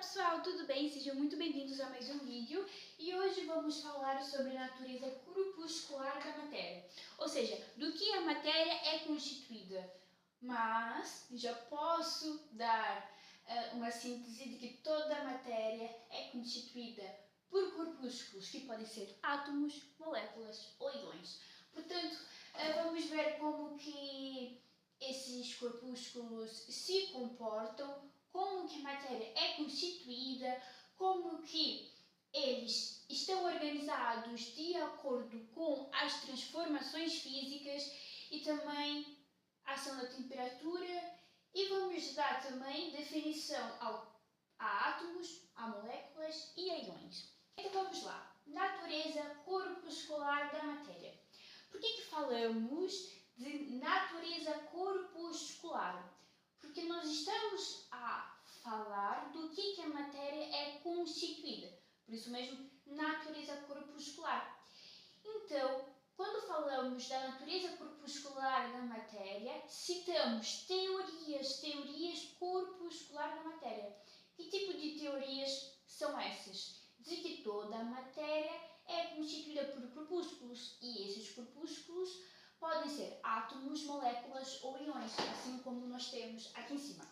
pessoal, tudo bem? Sejam muito bem-vindos a mais um vídeo e hoje vamos falar sobre a natureza corpuscular da matéria, ou seja, do que a matéria é constituída. Mas já posso dar uma síntese de que toda a matéria é constituída por corpúsculos que podem ser átomos, moléculas ou íons. Portanto, vamos ver como que esses corpúsculos se comportam, como que a matéria é constituída, como que eles estão organizados de acordo com as transformações físicas e também a ação da temperatura, e vamos dar também definição a átomos, a moléculas e a íons. Então vamos lá, natureza corpuscular da matéria. Por que falamos de natureza corpuscular? Porque nós estamos a falar do que a matéria é constituída. Por isso mesmo, natureza corpuscular. Então, quando falamos da natureza corpuscular da matéria, citamos teorias corpusculares da matéria. Que tipo de teorias são essas? De que toda a matéria é constituída por corpúsculos e esses corpúsculos podem ser átomos, moléculas ou íons, assim como nós temos aqui em cima.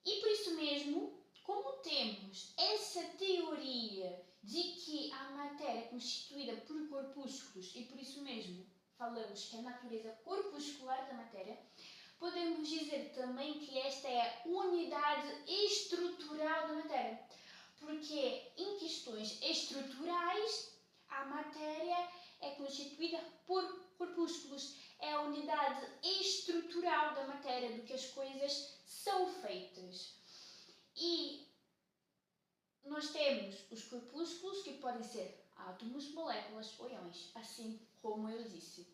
E por isso mesmo, como temos essa teoria de que a matéria é constituída por corpúsculos e por isso mesmo falamos que é a natureza corpuscular da matéria, podemos dizer também que esta é a unidade estrutural da matéria. Porque em questões estruturais, a matéria é constituída por corpúsculos. É a unidade estrutural da matéria, do que as coisas são feitas. E nós temos os corpúsculos que podem ser átomos, moléculas ou íons, assim como eu disse.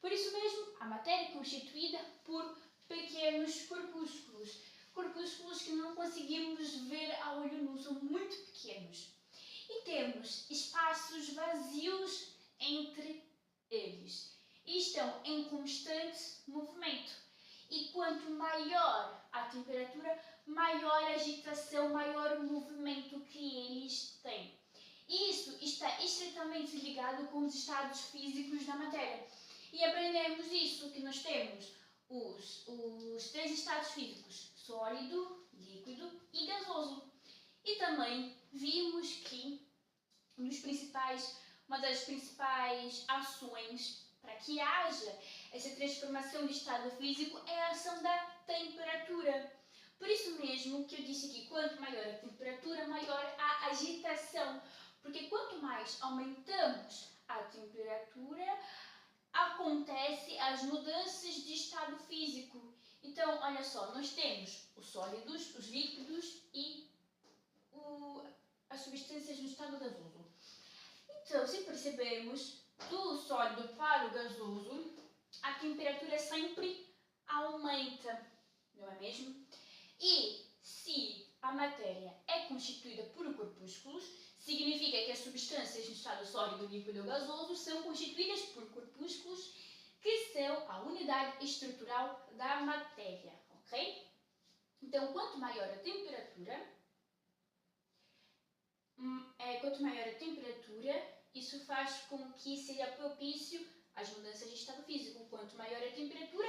Por isso mesmo, a matéria é constituída por pequenos corpúsculos. Corpúsculos que não conseguimos ver a olho nu, são muito pequenos. E temos espaços vazios entre eles. E estão em constante movimento. E quanto maior a temperatura, maior a agitação, maior o movimento que eles têm. Isso está estritamente ligado com os estados físicos da matéria. E aprendemos isso, que nós temos os três estados físicos: sólido, líquido e gasoso. E também vimos que uma das principais ações para que haja essa transformação de estado físico é a ação da temperatura. Por isso mesmo que eu disse que quanto maior a temperatura, maior a agitação. Porque quanto mais aumentamos a temperatura, acontece as mudanças de estado físico. Então, olha só, nós temos os sólidos, os líquidos e as substâncias no estado gasoso. Então, se percebermos, do sólido para o gasoso, a temperatura sempre aumenta, não é mesmo? E se a matéria é constituída por corpúsculos, significa que as substâncias no estado sólido, líquido ou gasoso são constituídas por corpúsculos que são a unidade estrutural da matéria, ok? Então, quanto maior a temperatura, isso faz com que seja propício às mudanças de estado físico. Quanto maior a temperatura,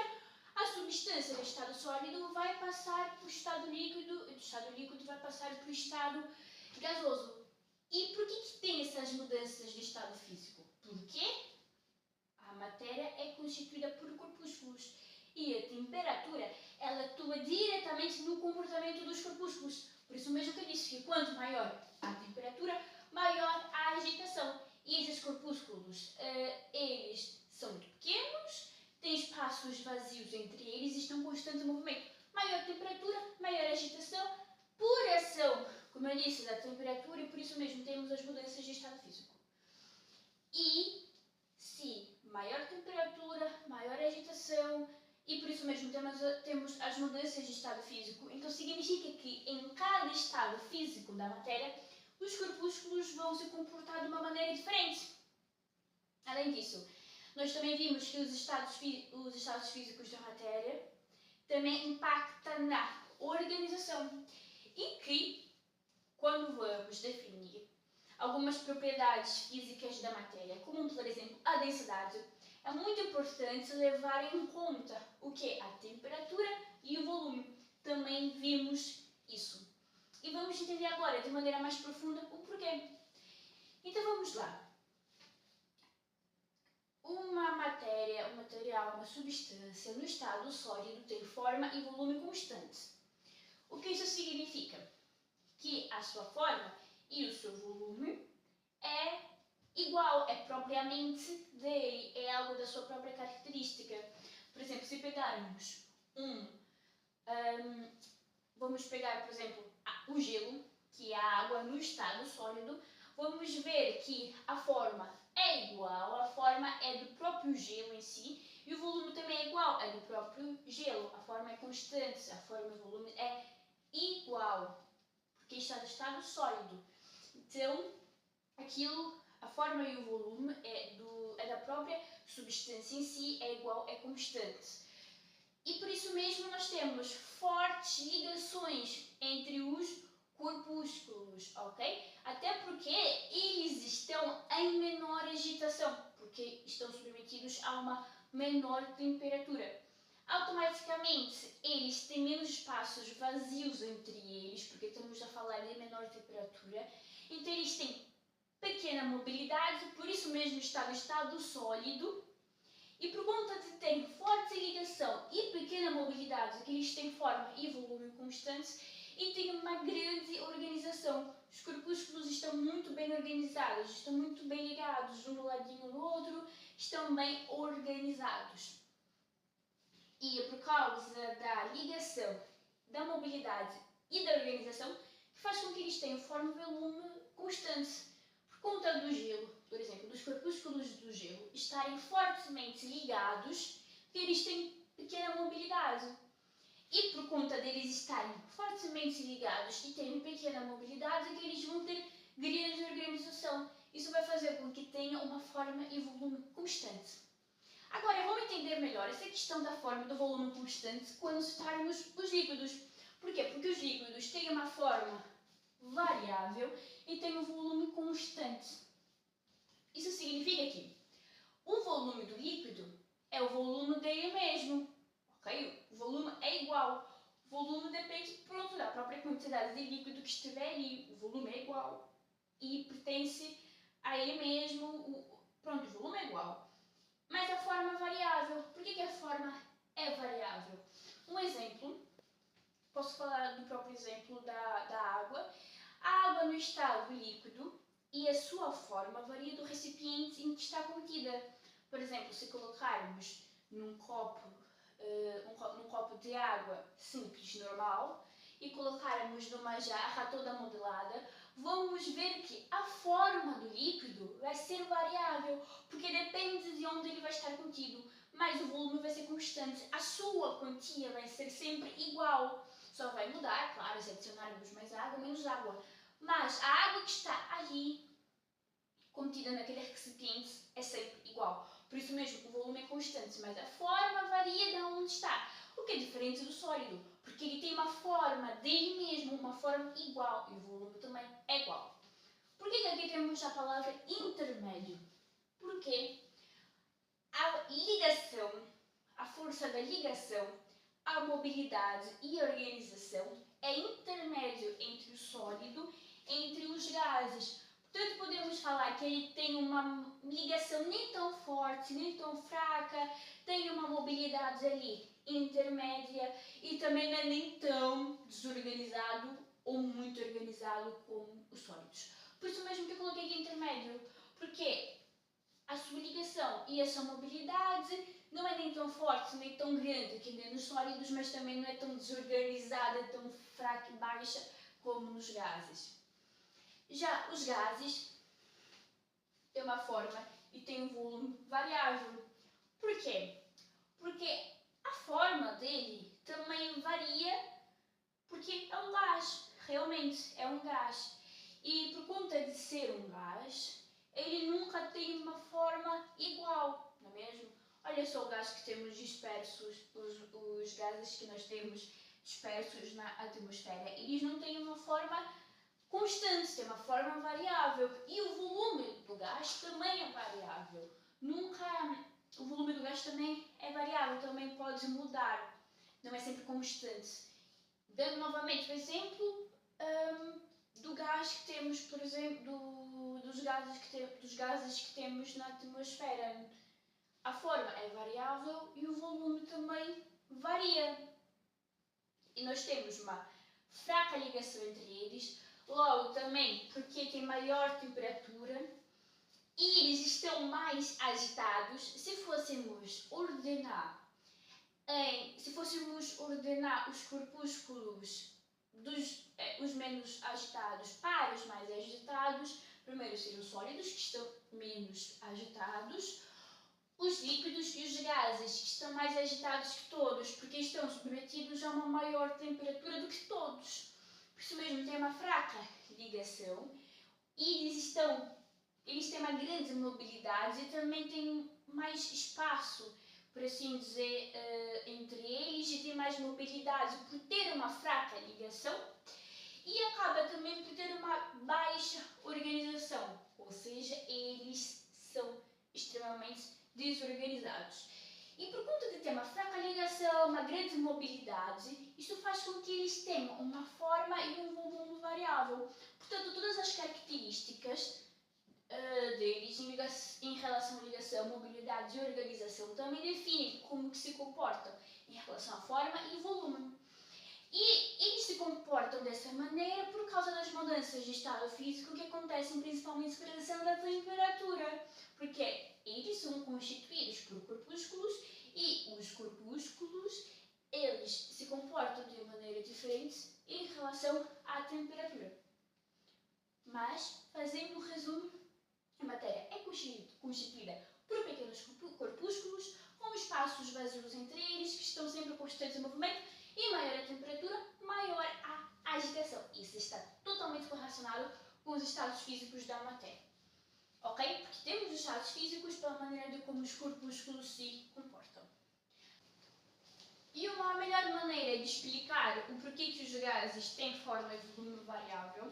a substância do estado sólido vai passar para o estado líquido e do estado líquido vai passar para o estado gasoso. E por que tem essas mudanças de estado físico? Porque a matéria é constituída por corpúsculos e a temperatura ela atua diretamente no comportamento dos corpúsculos. Por isso mesmo que eu disse que quanto maior a temperatura, maior a agitação. E esses corpúsculos, eles são muito pequenos, têm espaços vazios entre eles e estão em constante movimento. Maior temperatura, maior agitação, por ação, como eu disse, da temperatura, e por isso mesmo temos as mudanças de estado físico. E se maior temperatura, maior agitação, e por isso mesmo temos as mudanças de estado físico, então significa que em cada estado físico da matéria, os corpúsculos vão se comportar de uma maneira diferente. Além disso, nós também vimos que os estados físicos da matéria também impactam na organização e que vamos definir algumas propriedades físicas da matéria, como por exemplo a densidade, é muito importante levar em conta o que? A temperatura e o volume. Também vimos isso. E vamos entender agora de maneira mais profunda o porquê. Então vamos lá. Uma matéria, um material, uma substância no estado sólido tem forma e volume constantes. O que isso significa? Que a sua forma e o seu volume é igual, é propriamente dele, é algo da sua própria característica. Por exemplo, se pegarmos vamos pegar, por exemplo, o gelo, que é a água no estado sólido, vamos ver que a forma é igual, a forma é do próprio gelo em si, e o volume também é igual, é do próprio gelo. A forma é constante, a forma e o volume é igual, porque está no estado sólido. Então, a forma e o volume é da própria substância em si, é igual, é constante. E por isso mesmo nós temos fortes ligações entre os corpúsculos, ok? Até porque eles estão em menor agitação, porque estão submetidos a uma menor temperatura. Automaticamente, eles têm menos espaços vazios entre eles, porque estamos a falar de menor temperatura. Então, eles têm pequena mobilidade, por isso mesmo está no estado sólido. E por conta de terem forte ligação e pequena mobilidade, que eles têm forma e volume constantes e têm uma grande organização. Os corpúsculos estão muito bem organizados, estão muito bem ligados um no ladinho do outro, estão bem organizados. E é por causa da ligação, da mobilidade e da organização que faz com que eles tenham forma e volume constantes. Por conta do gelo, por exemplo, dos corpúsculos do gelo estarem fortemente ligados, que eles têm pequena mobilidade. E por conta deles estarem fortemente ligados e terem pequena mobilidade, que eles vão ter grande organização. Isso vai fazer com que tenham uma forma e volume constante. Agora, vamos entender melhor essa questão da forma e do volume constante quando citarmos os líquidos. Por quê? Porque os líquidos têm uma forma variável e têm um volume constante. Isso significa que o volume do líquido é o volume dele mesmo, ok? O volume é igual. O volume depende, pronto, da própria quantidade de líquido que estiver ali. O volume é igual e pertence a ele mesmo. Pronto, o volume é igual. Mas a forma é variável. Por que a forma é variável? Um exemplo, posso falar do próprio exemplo da água. A água no estado líquido e a sua forma varia do recipiente em que está contida. Por exemplo, se colocarmos num copo de água simples, normal, e colocarmos numa jarra toda modelada, vamos ver que a forma do líquido vai ser variável, porque depende de onde ele vai estar contido, mas o volume vai ser constante. A sua quantia vai ser sempre igual. Só vai mudar, claro, se adicionarmos mais água, menos água. Mas a água que está ali, contida naquele recipiente, é sempre igual. Por isso mesmo, o volume é constante, mas a forma varia de onde está. O que é diferente do sólido, porque ele tem uma forma dele mesmo, uma forma igual, e o volume também é igual. Por que aqui temos a palavra intermédio? Porque a ligação, a força da ligação, a mobilidade e a organização é intermédio entre o sólido, entre os gases. Portanto, podemos falar que ele tem uma ligação nem tão forte, nem tão fraca, tem uma mobilidade ali intermédia e também não é nem tão desorganizado ou muito organizado como os sólidos. Por isso mesmo que eu coloquei aqui intermédio, porque a sua ligação e a sua mobilidade não é nem tão forte, nem tão grande que nem nos sólidos, mas também não é tão desorganizada, tão fraca e baixa como nos gases. Já os gases têm uma forma e têm um volume variável. Por quê? Porque a forma dele também varia, porque é um gás, realmente é um gás. E por conta de ser um gás, ele nunca tem uma forma igual, não é mesmo? Olha só o gás que temos dispersos, os gases que nós temos dispersos na atmosfera, eles não têm uma forma constante, tem uma forma variável e o volume do gás também é variável. O volume do gás também é variável, também pode mudar, não é sempre constante. Dando novamente o exemplo do gás que temos, por exemplo, dos gases que temos na atmosfera. A forma é variável e o volume também varia. E nós temos uma fraca ligação entre eles, logo também porque tem maior temperatura e eles estão mais agitados. Se fôssemos ordenar os corpúsculos os menos agitados para os mais agitados, primeiro seriam os sólidos, que estão menos agitados, os líquidos e os gases, que estão mais agitados que todos, porque estão submetidos a uma maior temperatura do que todos. Por isso mesmo tem uma fraca ligação e eles têm uma grande mobilidade e também têm mais espaço, por assim dizer, entre eles, e têm mais mobilidade por ter uma fraca ligação e acaba também por ter uma baixa organização, ou seja, eles são extremamente desorganizados. E por conta de ter uma fraca ligação, uma grande mobilidade, isto faz com que eles tenham uma forma e um volume variável. Portanto, todas as características deles em relação à ligação, mobilidade e organização também definem como que se comportam em relação à forma e volume. E eles se comportam dessa maneira por causa das mudanças de estado físico que acontecem principalmente com a variação da temperatura, porque eles são constituídos por corpúsculos e os corpúsculos eles se comportam de maneira diferente em relação à temperatura. Mas, fazendo um resumo, a matéria é constituída por pequenos corpúsculos com espaços vazios entre eles que estão sempre constantes em movimento e maior a temperatura, maior a agitação. Isso está totalmente correlacionado com os estados físicos da matéria. Ok? Porque temos os estados físicos pela maneira de como os corpúsculos se comportam. E uma melhor maneira de explicar o porquê que os gases têm forma e volume variável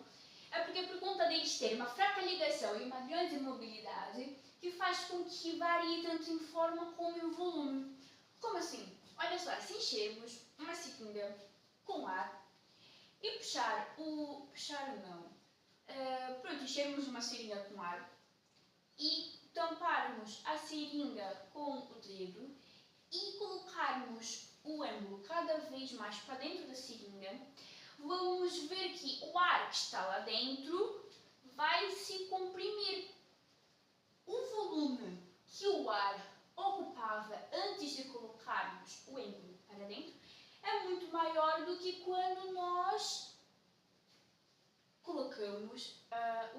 é porque por conta deles terem uma fraca ligação e uma grande mobilidade que faz com que varie tanto em forma como em volume. Como assim? Olha só, se enchermos uma seringa com ar e enchermos uma seringa com ar e tamparmos a seringa com o dedo e colocarmos o êmbolo cada vez mais para dentro da seringa, vamos ver que o ar que está lá dentro vai se comprimir. O volume que o ar ocupava antes de colocarmos o êmbolo para dentro é muito maior do que quando nós colocamos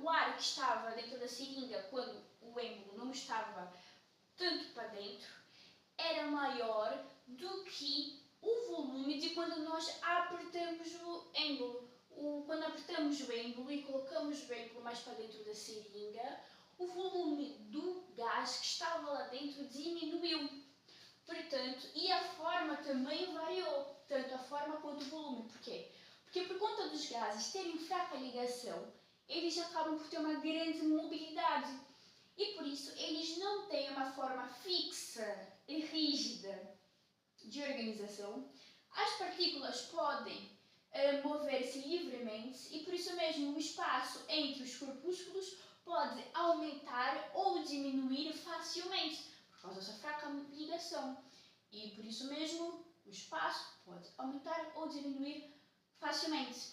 o ar que estava dentro da seringa, quando o êmbolo não estava tanto para dentro, era maior do que o volume de quando nós apertamos o êmbolo. Quando apertamos o êmbolo e colocamos o êmbolo mais para dentro da seringa, o volume do gás que estava lá dentro diminuiu. Portanto, e a forma também variou, tanto a forma quanto o volume. Porquê? Porque por conta dos gases terem fraca ligação, eles acabam por ter uma grande mobilidade. E por isso eles não têm uma forma fixa e rígida de organização. As partículas podem mover-se livremente e por isso mesmo o espaço entre os corpúsculos pode aumentar ou diminuir facilmente por causa dessa fraca ligação. E por isso mesmo o espaço pode aumentar ou diminuir facilmente.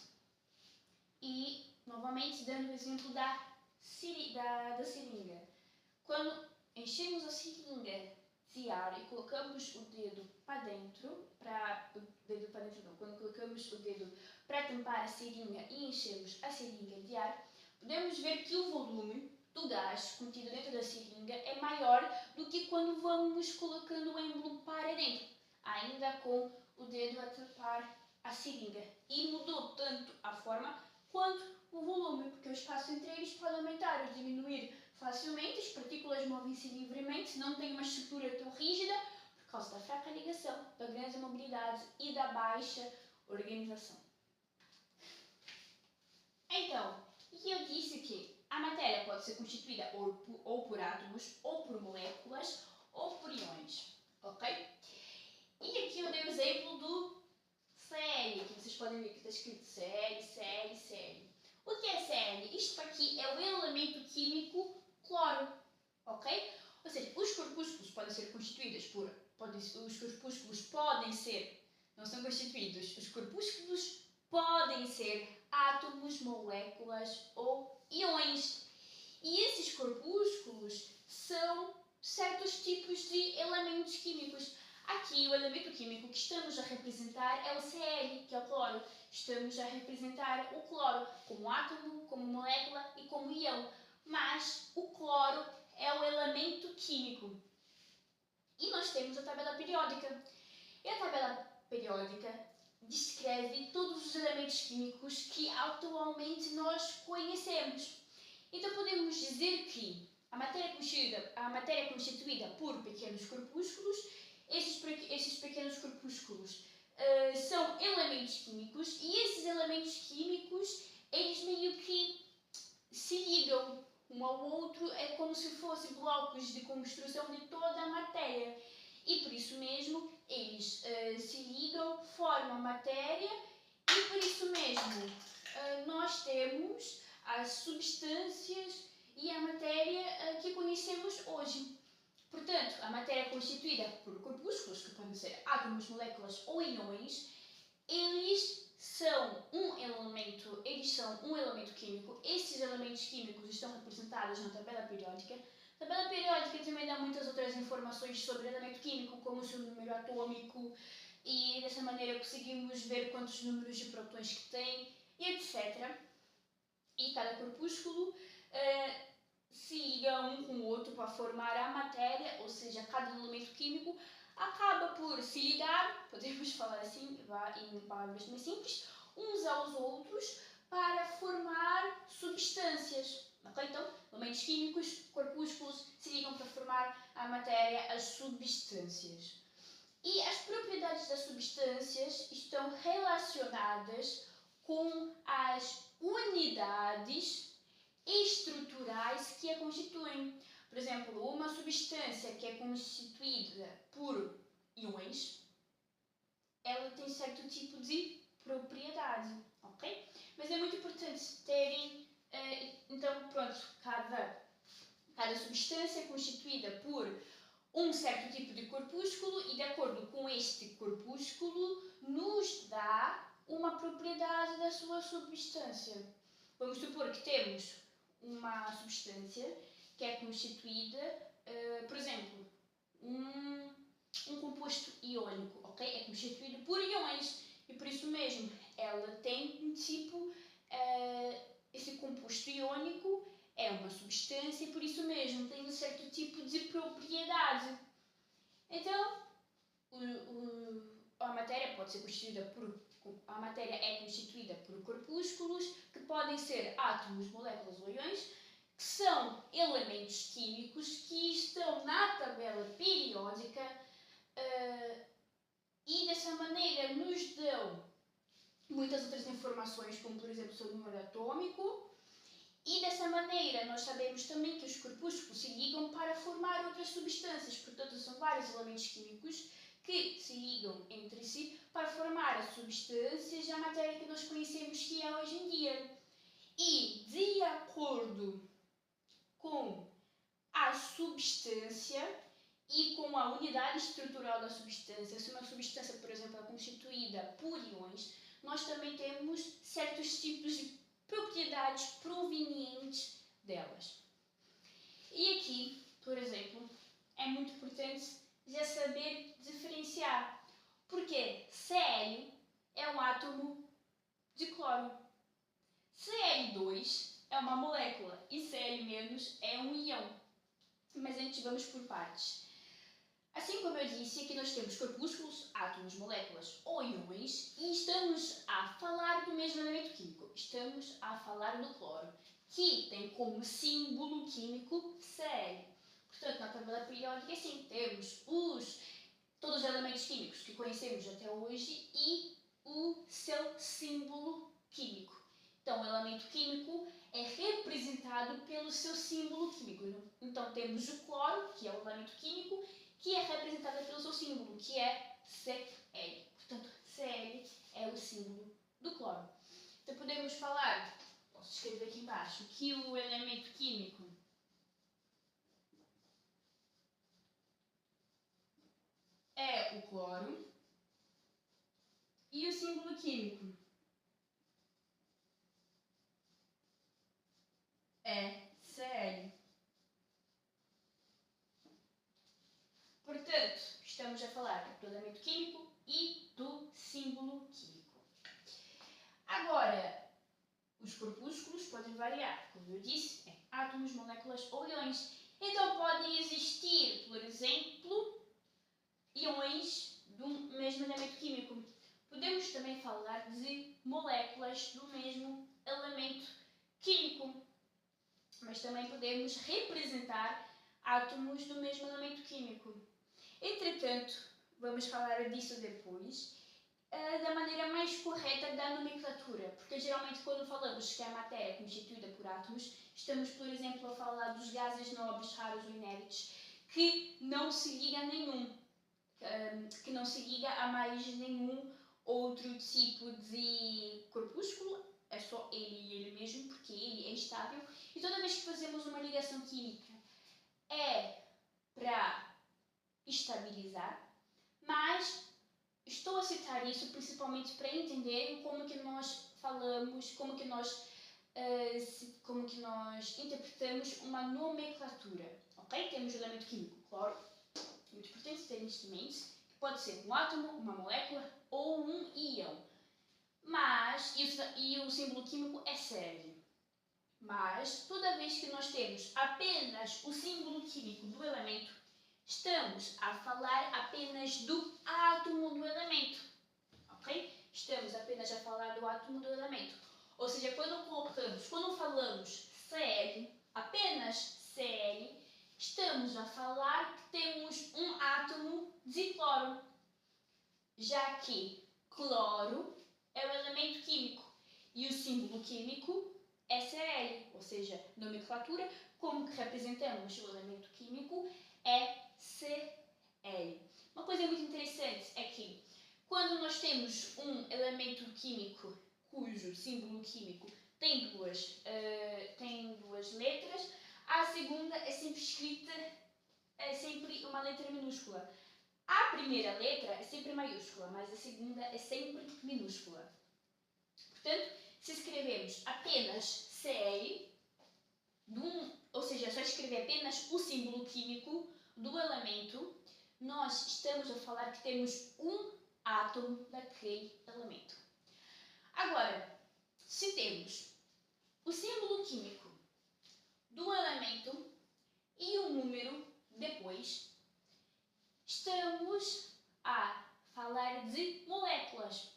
E, novamente, dando o exemplo da seringa. Quando enchemos a seringa de ar e colocamos o dedo para dentro, quando colocamos o dedo para tampar a seringa e enchemos a seringa de ar, podemos ver que o volume do gás contido dentro da seringa é maior do que quando vamos colocando o êmbolo para dentro, ainda com o dedo a tampar a seringa. E mudou tanto a forma quanto o volume, porque o espaço entre eles pode aumentar ou diminuir facilmente, as partículas movem-se livremente, não têm uma estrutura tão rígida por causa da fraca ligação, da grande mobilidade e da baixa organização. Então, matéria pode ser constituída ou por átomos, ou por moléculas, ou por íons, ok? E aqui eu dei o exemplo do Cl, que vocês podem ver que está escrito Cl. O que é Cl? Isto aqui é o elemento químico cloro, ok? Ou seja, os corpúsculos podem ser constituídos por... os corpúsculos podem ser... não são constituídos. Os corpúsculos podem ser átomos, moléculas ou íons. E esses corpúsculos são certos tipos de elementos químicos. Aqui, o elemento químico que estamos a representar é o Cl, que é o cloro. Estamos a representar o cloro como átomo, como molécula e como íon. Mas o cloro é o elemento químico. E nós temos a tabela periódica. E a tabela periódica descreve todos os elementos químicos que atualmente nós conhecemos. Então podemos dizer que a matéria é constituída por pequenos corpúsculos. Esses pequenos corpúsculos são elementos químicos e esses elementos químicos, eles meio que se ligam um ao outro, é como se fossem blocos de construção de toda a matéria. E por isso mesmo, eles se ligam, formam matéria e por isso mesmo nós temos as substâncias e a matéria que conhecemos hoje. Portanto, a matéria é constituída por corpúsculos, que podem ser átomos, moléculas ou íons. Eles são um elemento químico. Esses elementos químicos estão representados na tabela periódica. A tabela periódica também dá muitas outras informações sobre o elemento químico, como o seu número atômico, e dessa maneira conseguimos ver quantos números de prótons que tem, e etc. E cada corpúsculo se liga um com o outro para formar a matéria, ou seja, cada elemento químico acaba por se ligar, podemos falar assim, em palavras mais simples, uns aos outros para formar substâncias. Okay? Então, elementos químicos, corpúsculos, se ligam para formar a matéria, as substâncias. E as propriedades das substâncias estão relacionadas com as unidades estruturais que a constituem. Por exemplo, uma substância que é constituída por íons, ela tem certo tipo de propriedade, ok? Mas é muito importante terem, então pronto, cada substância é constituída por um certo tipo de corpúsculo e de acordo com este corpúsculo nos dá uma propriedade da sua substância. Vamos supor que temos uma substância que é constituída, por exemplo, um composto iónico, ok? É constituído por íons e por isso mesmo ela tem um tipo, esse composto iónico é uma substância e por isso mesmo tem um certo tipo de propriedade. Então, a matéria pode ser constituída a matéria é constituída por corpúsculos que podem ser átomos, moléculas ou íons, que são elementos químicos que estão na tabela periódica e dessa maneira nos dão muitas outras informações, como por exemplo o seu número atômico, e dessa maneira nós sabemos também que os corpúsculos se ligam para formar outras substâncias, portanto são vários elementos químicos que se ligam entre si para formar as substâncias e a matéria que nós conhecemos que é hoje em dia. E de acordo com a substância e com a unidade estrutural da substância, se uma substância, por exemplo, é constituída por íons, nós também temos certos tipos de propriedades provenientes delas. E aqui, por exemplo, é muito importante já saber diferenciar, porque Cl é um átomo de cloro, Cl2 é uma molécula e Cl- é um íon. Mas antes vamos por partes. Assim como eu disse, aqui nós temos corpúsculos, átomos, moléculas ou íons e estamos a falar do mesmo elemento químico. Estamos a falar do cloro, que tem como símbolo químico Cl. Portanto, na tabela periódica, assim, temos todos os elementos químicos que conhecemos até hoje e o seu símbolo químico. Então, o elemento químico é representado pelo seu símbolo químico. Então temos o cloro, que é o elemento químico, que é representado pelo seu símbolo, que é Cl. Portanto, Cl é o símbolo do cloro. Então podemos falar, posso escrever aqui embaixo, que o elemento químico é o cloro e o símbolo químico é Cl. Portanto, estamos a falar do elemento químico e do símbolo químico. Agora, os corpúsculos podem variar, como eu disse, em átomos, moléculas ou íons. Então podem existir, por exemplo, íons do mesmo elemento químico. Podemos também falar de moléculas do mesmo elemento químico, mas também podemos representar átomos do mesmo elemento químico. Entretanto, vamos falar disso depois, da maneira mais correta da nomenclatura, porque geralmente quando falamos que a matéria é constituída por átomos, estamos, por exemplo, a falar dos gases nobres, raros ou inertes, que não se liga a nenhum, que não se liga a mais nenhum outro tipo de corpúsculo, é só ele e ele mesmo, porque ele é estável, e toda vez que fazemos uma ligação química é para estabilizar, mas estou a citar isso principalmente para entender como que nós falamos, como que nós interpretamos uma nomenclatura, ok? Temos o elemento químico, cloro, muito importante ter isto em mente, que pode ser um átomo, uma molécula ou um íon, mas, e o símbolo químico é Cl. Mas, toda vez que nós temos apenas o símbolo químico do elemento, estamos a falar apenas do átomo do elemento, ok? Estamos apenas a falar do átomo do elemento. Ou seja, quando falamos Cl, apenas Cl, estamos a falar que temos um átomo de cloro, já que cloro é o elemento químico e o símbolo químico é Cl, ou seja, nomenclatura, como que representamos o elemento químico é Cl. Uma coisa muito interessante é que quando nós temos um elemento químico cujo símbolo químico tem duas letras, a segunda é sempre escrita, é sempre uma letra minúscula. A primeira letra é sempre maiúscula, mas a segunda é sempre minúscula. Portanto, se escrevemos apenas Cl, ou seja, só escrever apenas o símbolo químico do elemento, nós estamos a falar que temos um átomo daquele elemento. Agora, se temos o símbolo químico do elemento e o número depois, estamos a falar de moléculas.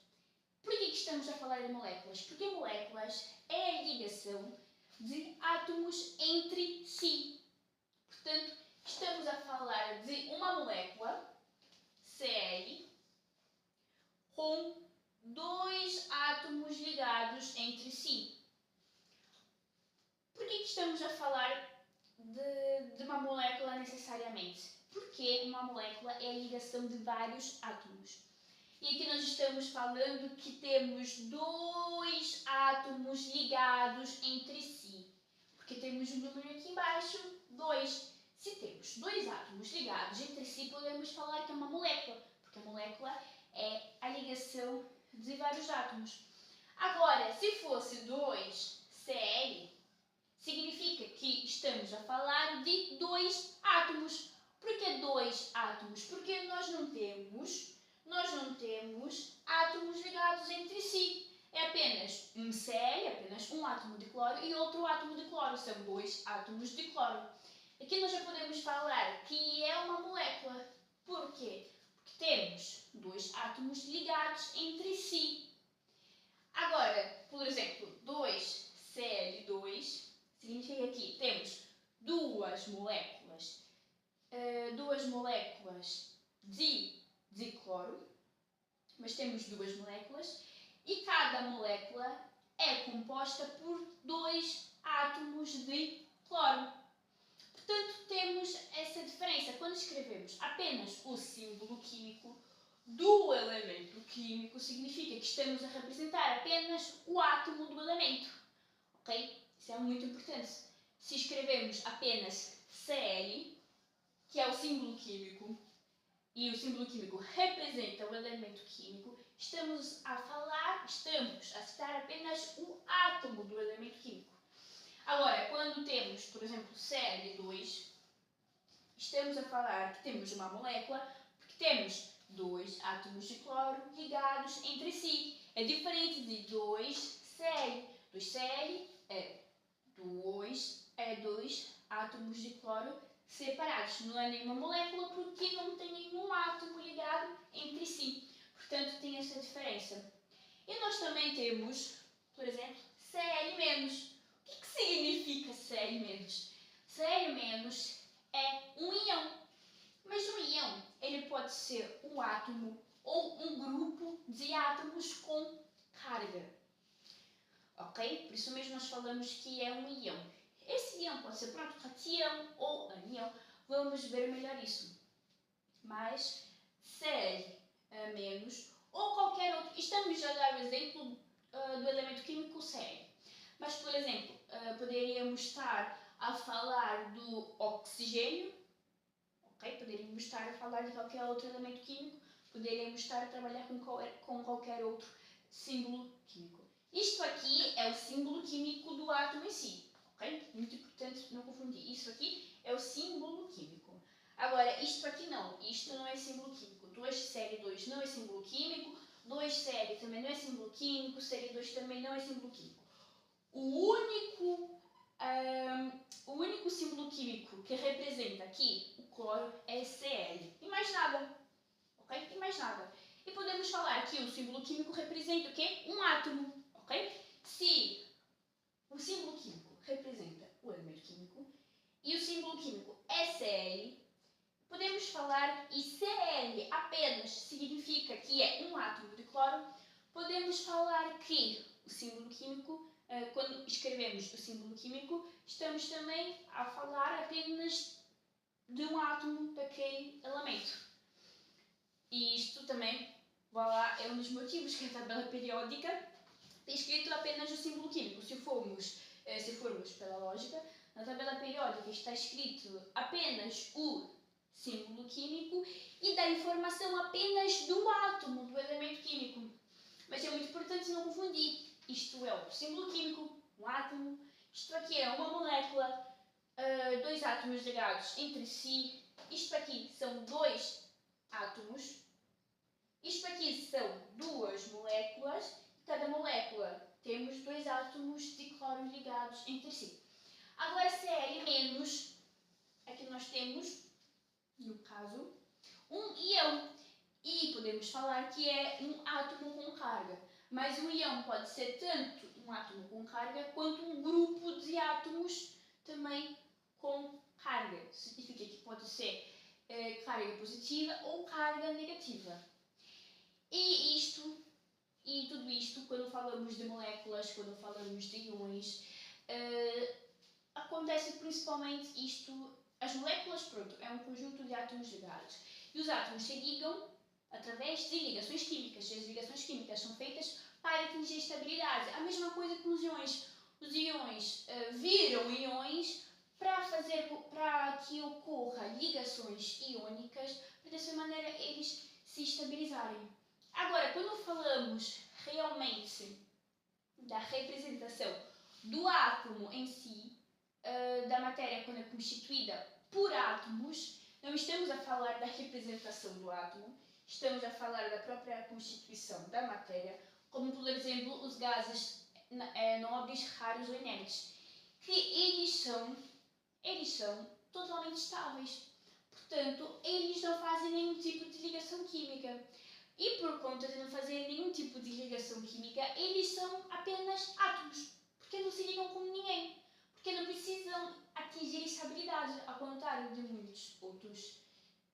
Por que estamos a falar de moléculas? Porque moléculas é a ligação de átomos entre si. Portanto, estamos a falar de uma molécula, Cl, com dois átomos ligados entre si. Por que estamos a falar de uma molécula necessariamente? Porque uma molécula é a ligação de vários átomos. E aqui nós estamos falando que temos dois átomos ligados entre si. Porque temos o número aqui embaixo, 2. Se temos dois átomos ligados entre si, podemos falar que é uma molécula. Porque a molécula é a ligação de vários átomos. Agora, se fosse 2Cl, significa que estamos a falar de dois átomos. Por que dois átomos? Porque nós não temos átomos ligados entre si. É apenas um Cl, apenas um átomo de cloro e outro átomo de cloro. São dois átomos de cloro. Aqui nós já podemos falar que é uma molécula. Por quê? Porque temos dois átomos ligados entre si. Agora, por exemplo, 2Cl2 significa que temos duas moléculas de cloro, mas temos duas moléculas e cada molécula é composta por dois átomos de cloro. Portanto, temos essa diferença. Quando escrevemos apenas o símbolo químico do elemento químico, significa que estamos a representar apenas o átomo do elemento. Ok? Isso é muito importante. Se escrevemos apenas Cl, que é o símbolo químico, e o símbolo químico representa o elemento químico, estamos a citar apenas o átomo do elemento químico. Agora, quando temos, por exemplo, Cl2, estamos a falar que temos uma molécula, porque temos dois átomos de cloro ligados entre si. É diferente de 2Cl. 2Cl é dois átomos de cloro separados. Não é nenhuma molécula porque não tem nenhum átomo ligado entre si. Portanto, tem essa diferença. E nós também temos, por exemplo, Cl-. O que significa Cl-? Cl- é um íon. Mas um íon, ele pode ser um átomo ou um grupo de átomos com carga. Ok? Por isso mesmo nós falamos que é um íon. Esse íon pode ser, pronto, cátion ou ânion. Vamos ver melhor isso. Mas Cl- ou qualquer outro. Estamos a dar o exemplo do elemento químico Cl. Mas, por exemplo, poderíamos estar a falar do oxigênio. Ok? Poderíamos estar a falar de qualquer outro elemento químico. Poderíamos estar a trabalhar com qualquer outro símbolo químico. Isto aqui é o símbolo químico do átomo em si. Ok? Muito importante não confundir. Isso aqui é o símbolo químico. Agora, isto aqui não. Isto não é símbolo químico. 2Cl2 não é símbolo químico. 2Cl também não é símbolo químico. Cl2 também não é símbolo químico. O único símbolo químico que representa aqui o cloro é Cl. E mais nada. Ok? E mais nada. E podemos falar que o símbolo químico representa o quê? Um átomo. Ok? Se o símbolo químico representa o elemento químico e o símbolo químico é Cl, podemos falar, e Cl apenas significa que é um átomo de cloro, podemos falar que o símbolo químico, quando escrevemos o símbolo químico, estamos também a falar apenas de um átomo daquele elemento. E isto também, é um dos motivos que a tabela periódica tem escrito apenas o símbolo químico. Se formos pela lógica, na tabela periódica está escrito apenas o símbolo químico e dá informação apenas do átomo, do elemento químico. Mas é muito importante não confundir. Isto é o símbolo químico, um átomo. Isto aqui é uma molécula, dois átomos ligados entre si. Isto aqui são dois átomos. Isto aqui são duas moléculas. Cada molécula temos dois átomos de cloro ligados entre si. Agora, Cl-, aqui nós temos, no caso, um íon. E podemos falar que é um átomo com carga. Mas um íon pode ser tanto um átomo com carga quanto um grupo de átomos também com carga. Significa que pode ser carga positiva ou carga negativa. E tudo isto, quando falamos de moléculas, quando falamos de íons, acontece principalmente isto. As moléculas, pronto, é um conjunto de átomos ligados. E os átomos se ligam através de ligações químicas. E as ligações químicas são feitas para atingir estabilidade. A mesma coisa que os íons. Os íons viram íons para que ocorra ligações iônicas, para dessa maneira eles se estabilizarem. Agora, quando falamos realmente da representação do átomo em si, da matéria quando é constituída por átomos, não estamos a falar da representação do átomo, estamos a falar da própria constituição da matéria, como por exemplo os gases nobres, raros ou inertes, que eles são totalmente estáveis. Portanto, eles não fazem nenhum tipo de ligação química. E por conta de não fazerem nenhum tipo de ligação química, eles são apenas átomos, porque não se ligam com ninguém, porque não precisam atingir estabilidade, ao contrário de muitos outros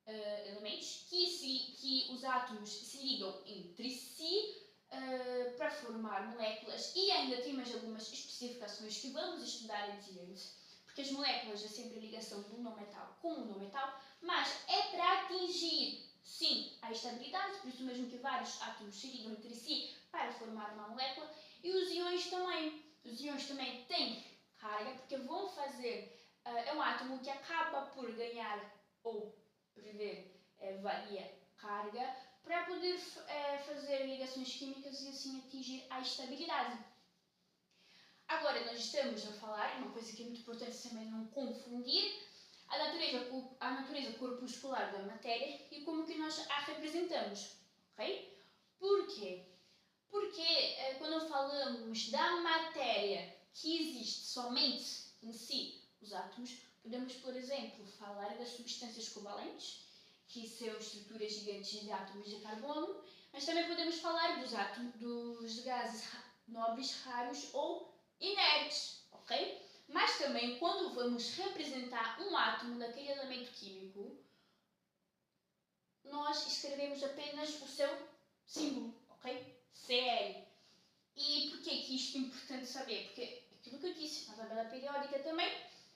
elementos que os átomos se ligam entre si para formar moléculas e ainda tem mais algumas especificações que vamos estudar adiante, porque as moléculas é sempre a ligação de um não metal com um não metal, mas é para atingir, sim, a estabilidade, por isso mesmo que vários átomos se ligam entre si para formar uma molécula, e os íons também. Os íons também têm carga, porque vão fazer, é um átomo que acaba por ganhar ou perder, varia carga, para poder fazer ligações químicas e assim atingir a estabilidade. Agora nós estamos a falar, uma coisa que é muito importante também não confundir, a natureza corpuscular da matéria e como que nós a representamos, ok? Porquê? Porque quando falamos da matéria que existe somente em si, os átomos, podemos, por exemplo, falar das substâncias covalentes, que são estruturas gigantes de átomos de carbono, mas também podemos falar dos átomos, dos gases nobres, raros ou inertes, ok? Mas também quando vamos representar um átomo daquele elemento químico, nós escrevemos apenas o seu símbolo, ok? Cl. E porquê que isto é importante saber? Porque aquilo que eu disse na tabela periódica também,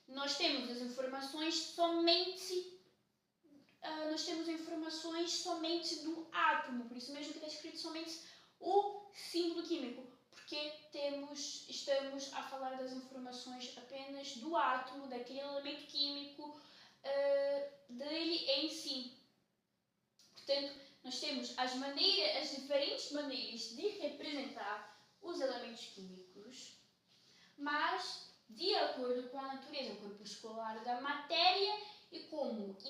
nós temos as informações somente do átomo, por isso mesmo que está escrito somente o símbolo químico, porque estamos a falar das informações apenas do átomo, daquele elemento químico, dele em si. Portanto, nós temos as diferentes maneiras de representar os elementos químicos, mas de acordo com a natureza corpuscular da matéria e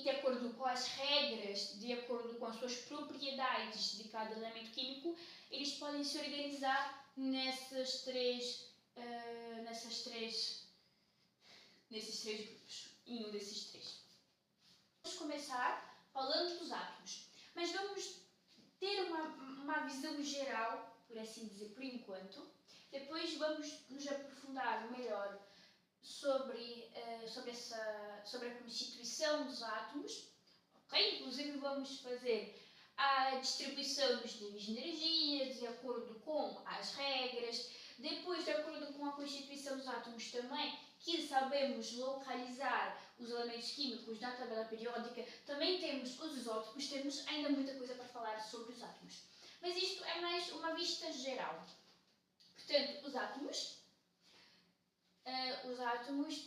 de acordo com as regras, de acordo com as suas propriedades de cada elemento químico, eles podem se organizar nesses três grupos, em um desses três. Vamos começar falando dos átomos, mas vamos ter uma visão geral, por assim dizer, por enquanto. Depois vamos nos aprofundar melhor sobre a constituição dos átomos, ok? Inclusive vamos fazer a distribuição dos níveis de energia de acordo com as regras. Depois, de acordo com a constituição dos átomos também, que sabemos localizar os elementos químicos na tabela periódica, também temos os isótopos, temos ainda muita coisa para falar sobre os átomos. Mas isto é mais uma vista geral. Portanto, os átomos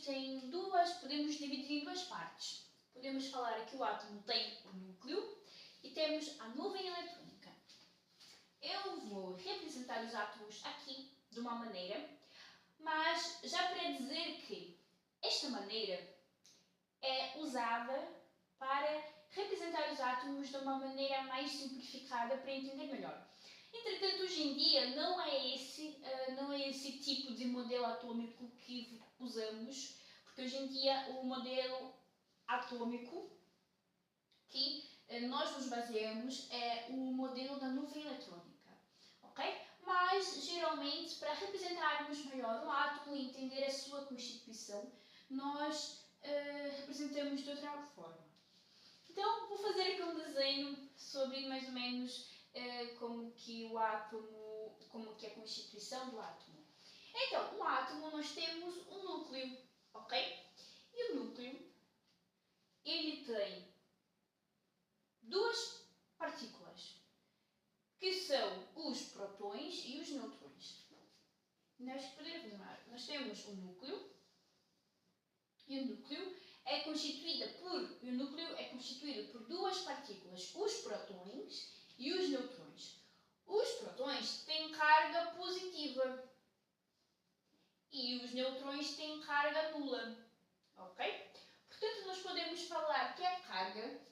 têm podemos dividir em duas partes. Podemos falar que o átomo tem o núcleo e temos a nuvem eletrónica. Eu vou representar os átomos aqui de uma maneira, mas já para dizer que esta maneira é usada para representar os átomos de uma maneira mais simplificada para entender melhor. Entretanto, hoje em dia não é esse tipo de modelo atômico que usamos, porque hoje em dia o modelo atômico que nós nos baseamos é o modelo da nuvem eletrônica, ok? Mas, geralmente, para representarmos melhor um átomo e entender a sua constituição, nós representamos de outra forma. Então, vou fazer aqui um desenho sobre mais ou menos como que é a constituição do átomo. Então, o átomo nós temos um núcleo, ok? E o núcleo, ele tem duas partículas, que são os prótons e os nêutrons. Nós temos um núcleo, e o núcleo é constituído por duas partículas, os prótons e os nêutrons. Os prótons têm carga positiva e os nêutrons têm carga nula, ok? Portanto, nós podemos falar que a carga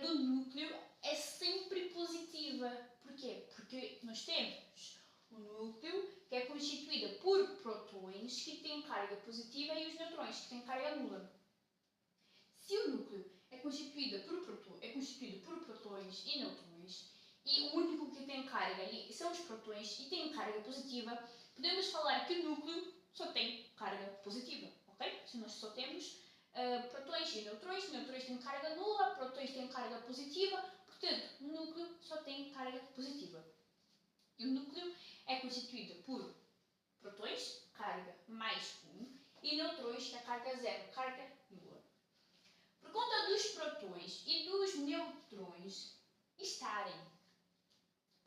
do núcleo é sempre positiva. Porquê? Porque nós temos o núcleo que é constituído por prótons que têm carga positiva e os nêutrons que têm carga nula. Se o núcleo é constituído por prótons e nêutrons e o único que tem carga ali são os prótons e tem carga positiva, podemos falar que o núcleo só tem carga positiva, ok? Se nós só temos prótons e nêutrons têm carga nula, prótons têm carga positiva, Portanto, o núcleo só tem carga positiva. E o núcleo é constituído por protões, carga mais 1, e neutrões, que é carga 0, carga nula. Por conta dos protões e dos neutrões estarem,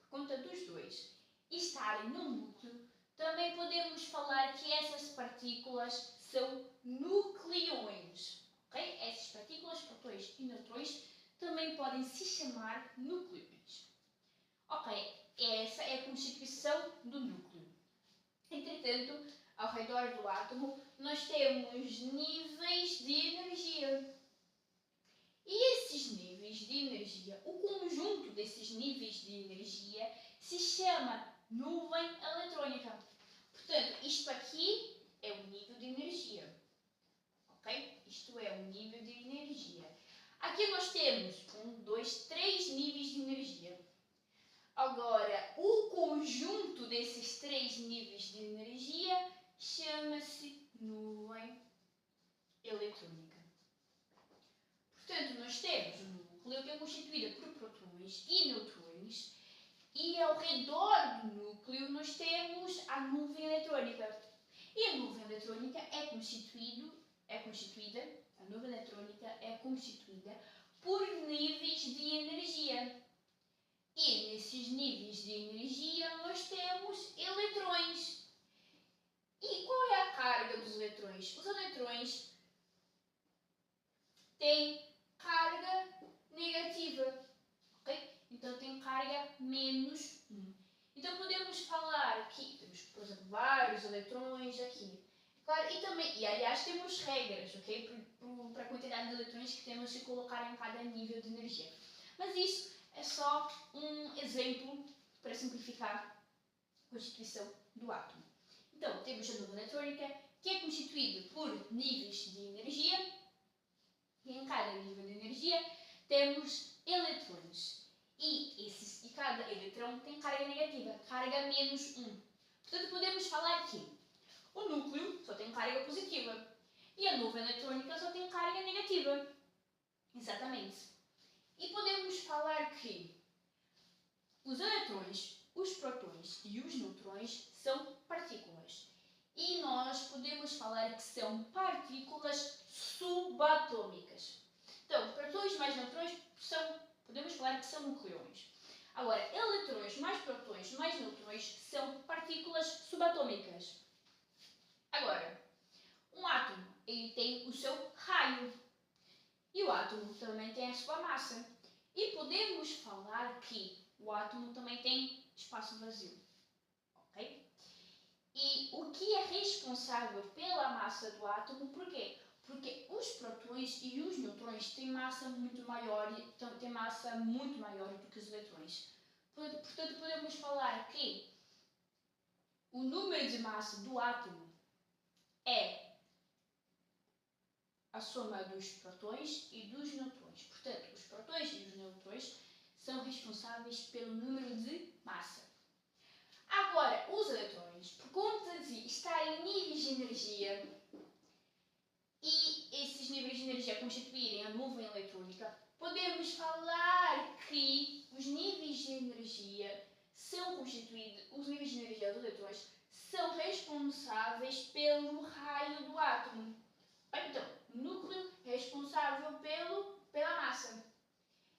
por conta dos dois, estarem no núcleo, também podemos falar que essas partículas são nucleões. Okay? Essas partículas, protões e neutrões, também podem se chamar nucleões. Ok, essa é a constituição do núcleo. Entretanto, ao redor do átomo, nós temos níveis de energia. E esses níveis de energia, o conjunto desses níveis de energia, se chama nuvem eletrônica. Portanto, isto aqui é o nível de energia. Ok? Isto é o nível de energia. Aqui nós temos 1, 2, 3 níveis de energia. Agora, o conjunto desses 3 níveis de energia chama-se nuvem eletrônica. Portanto, nós temos um núcleo que é constituído por protões e neutrões, e ao redor do núcleo nós temos a nuvem eletrônica. E a nuvem eletrônica é constituída por níveis de energia. E nesses níveis de energia nós temos eletrões. E qual é a carga dos eletrões? Os eletrões têm carga negativa, ok? Então tem carga menos 1. Então podemos falar que temos, por exemplo, vários eletrões aqui. Claro, e aliás temos regras, ok? Para a quantidade de eletrões que temos que colocar em cada nível de energia. Mas isso é só um exemplo para simplificar a constituição do átomo. Então, temos a nuvem eletrônica, que é constituída por níveis de energia, e em cada nível de energia temos eletrões. E cada eletrão tem carga negativa, carga menos 1. Portanto, podemos falar que o núcleo só tem carga positiva e a nuvem eletrônica só tem carga negativa. Exatamente. E podemos falar que os eletrões, os protões e os neutrões são partículas. E nós podemos falar que são partículas subatômicas. Então, protões mais neutrões podemos falar que são nucleões. Agora, eletrões mais protões mais neutrões são partículas subatômicas. Agora, um átomo ele tem o seu raio. E o átomo também tem a sua massa. E podemos falar que o átomo também tem espaço vazio. Ok? E o que é responsável pela massa do átomo? Por quê? Porque os protões e os neutrões têm massa muito maior do que os eletrões. Portanto, podemos falar que o número de massa do átomo é a soma dos protões e dos neutrões. Portanto, os protões e os neutrões são responsáveis pelo número de massa. Agora, os eletrões, por conta de estarem em níveis de energia e esses níveis de energia constituírem a nuvem eletrônica, podemos falar que os níveis de energia os níveis de energia dos eletrões são responsáveis pelo raio do átomo. Então, o núcleo é responsável pela massa.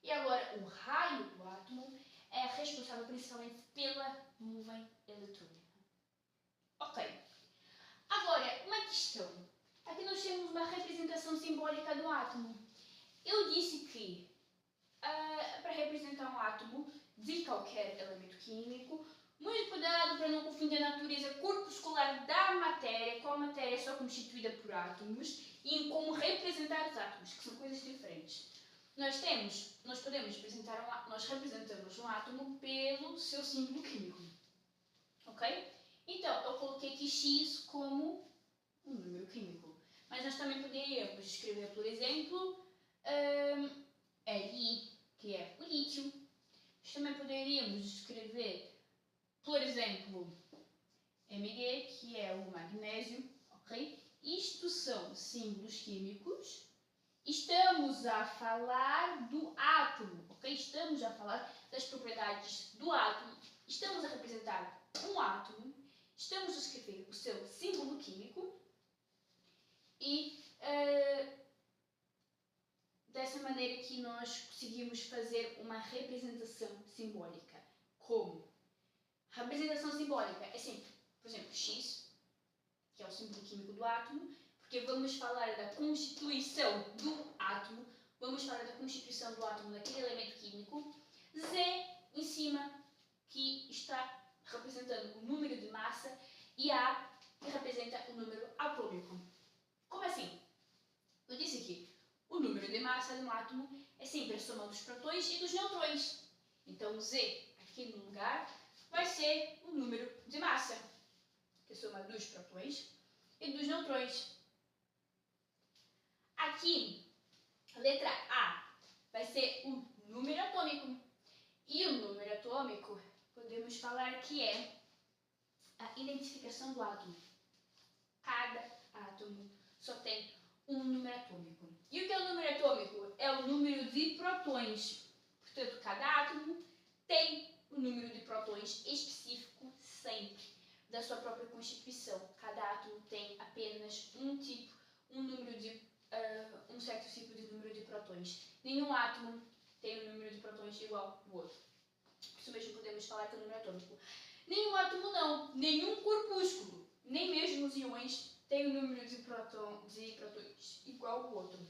E agora, o raio do átomo é responsável principalmente pela nuvem eletrônica. Ok. Agora, uma questão. Aqui nós temos uma representação simbólica do átomo. Eu disse que, para representar um átomo de qualquer elemento químico, muito cuidado para não confundir a natureza corpuscular da matéria com a matéria só constituída por átomos e em como representar os átomos, que são coisas diferentes. Nós representamos um átomo pelo seu símbolo químico. Ok? Então, eu coloquei aqui X como um número químico. Mas nós também poderíamos escrever, por exemplo, Li, que é o lítio. Nós também poderíamos escrever, por exemplo, Mg, que é o magnésio. Ok? Isto são símbolos químicos. Estamos a falar do átomo. ok? Estamos a falar das propriedades do átomo, estamos a representar um átomo, estamos a escrever o seu símbolo químico e dessa maneira que nós conseguimos fazer uma representação simbólica. Como? A representação simbólica é sempre, por exemplo, X, que é o símbolo químico do átomo, porque vamos falar da constituição do átomo, vamos falar da constituição do átomo daquele elemento químico. Z em cima, que está representando o número de massa, e A, que representa o número atômico. Como assim? Eu disse que o número de massa de um átomo é sempre a soma dos prótons e dos neutrões. Então, Z, aqui no lugar, vai ser o número de massa, que é a soma dos prótons e dos neutrões. Aqui, a letra A vai ser o número atômico. E o número atômico, podemos falar que é a identificação do átomo. Cada átomo só tem um número atômico. E o que é o número atômico? É o número de prótons. Portanto, cada átomo tem um número de prótons específico sempre da sua própria constituição. Cada átomo tem apenas um certo tipo de número de prótons. Nenhum átomo tem um número de prótons igual ao outro. Isso mesmo podemos falar que é o número atômico. Nenhum átomo não, nenhum corpúsculo, nem mesmo os íons tem um número de prótons igual ao outro.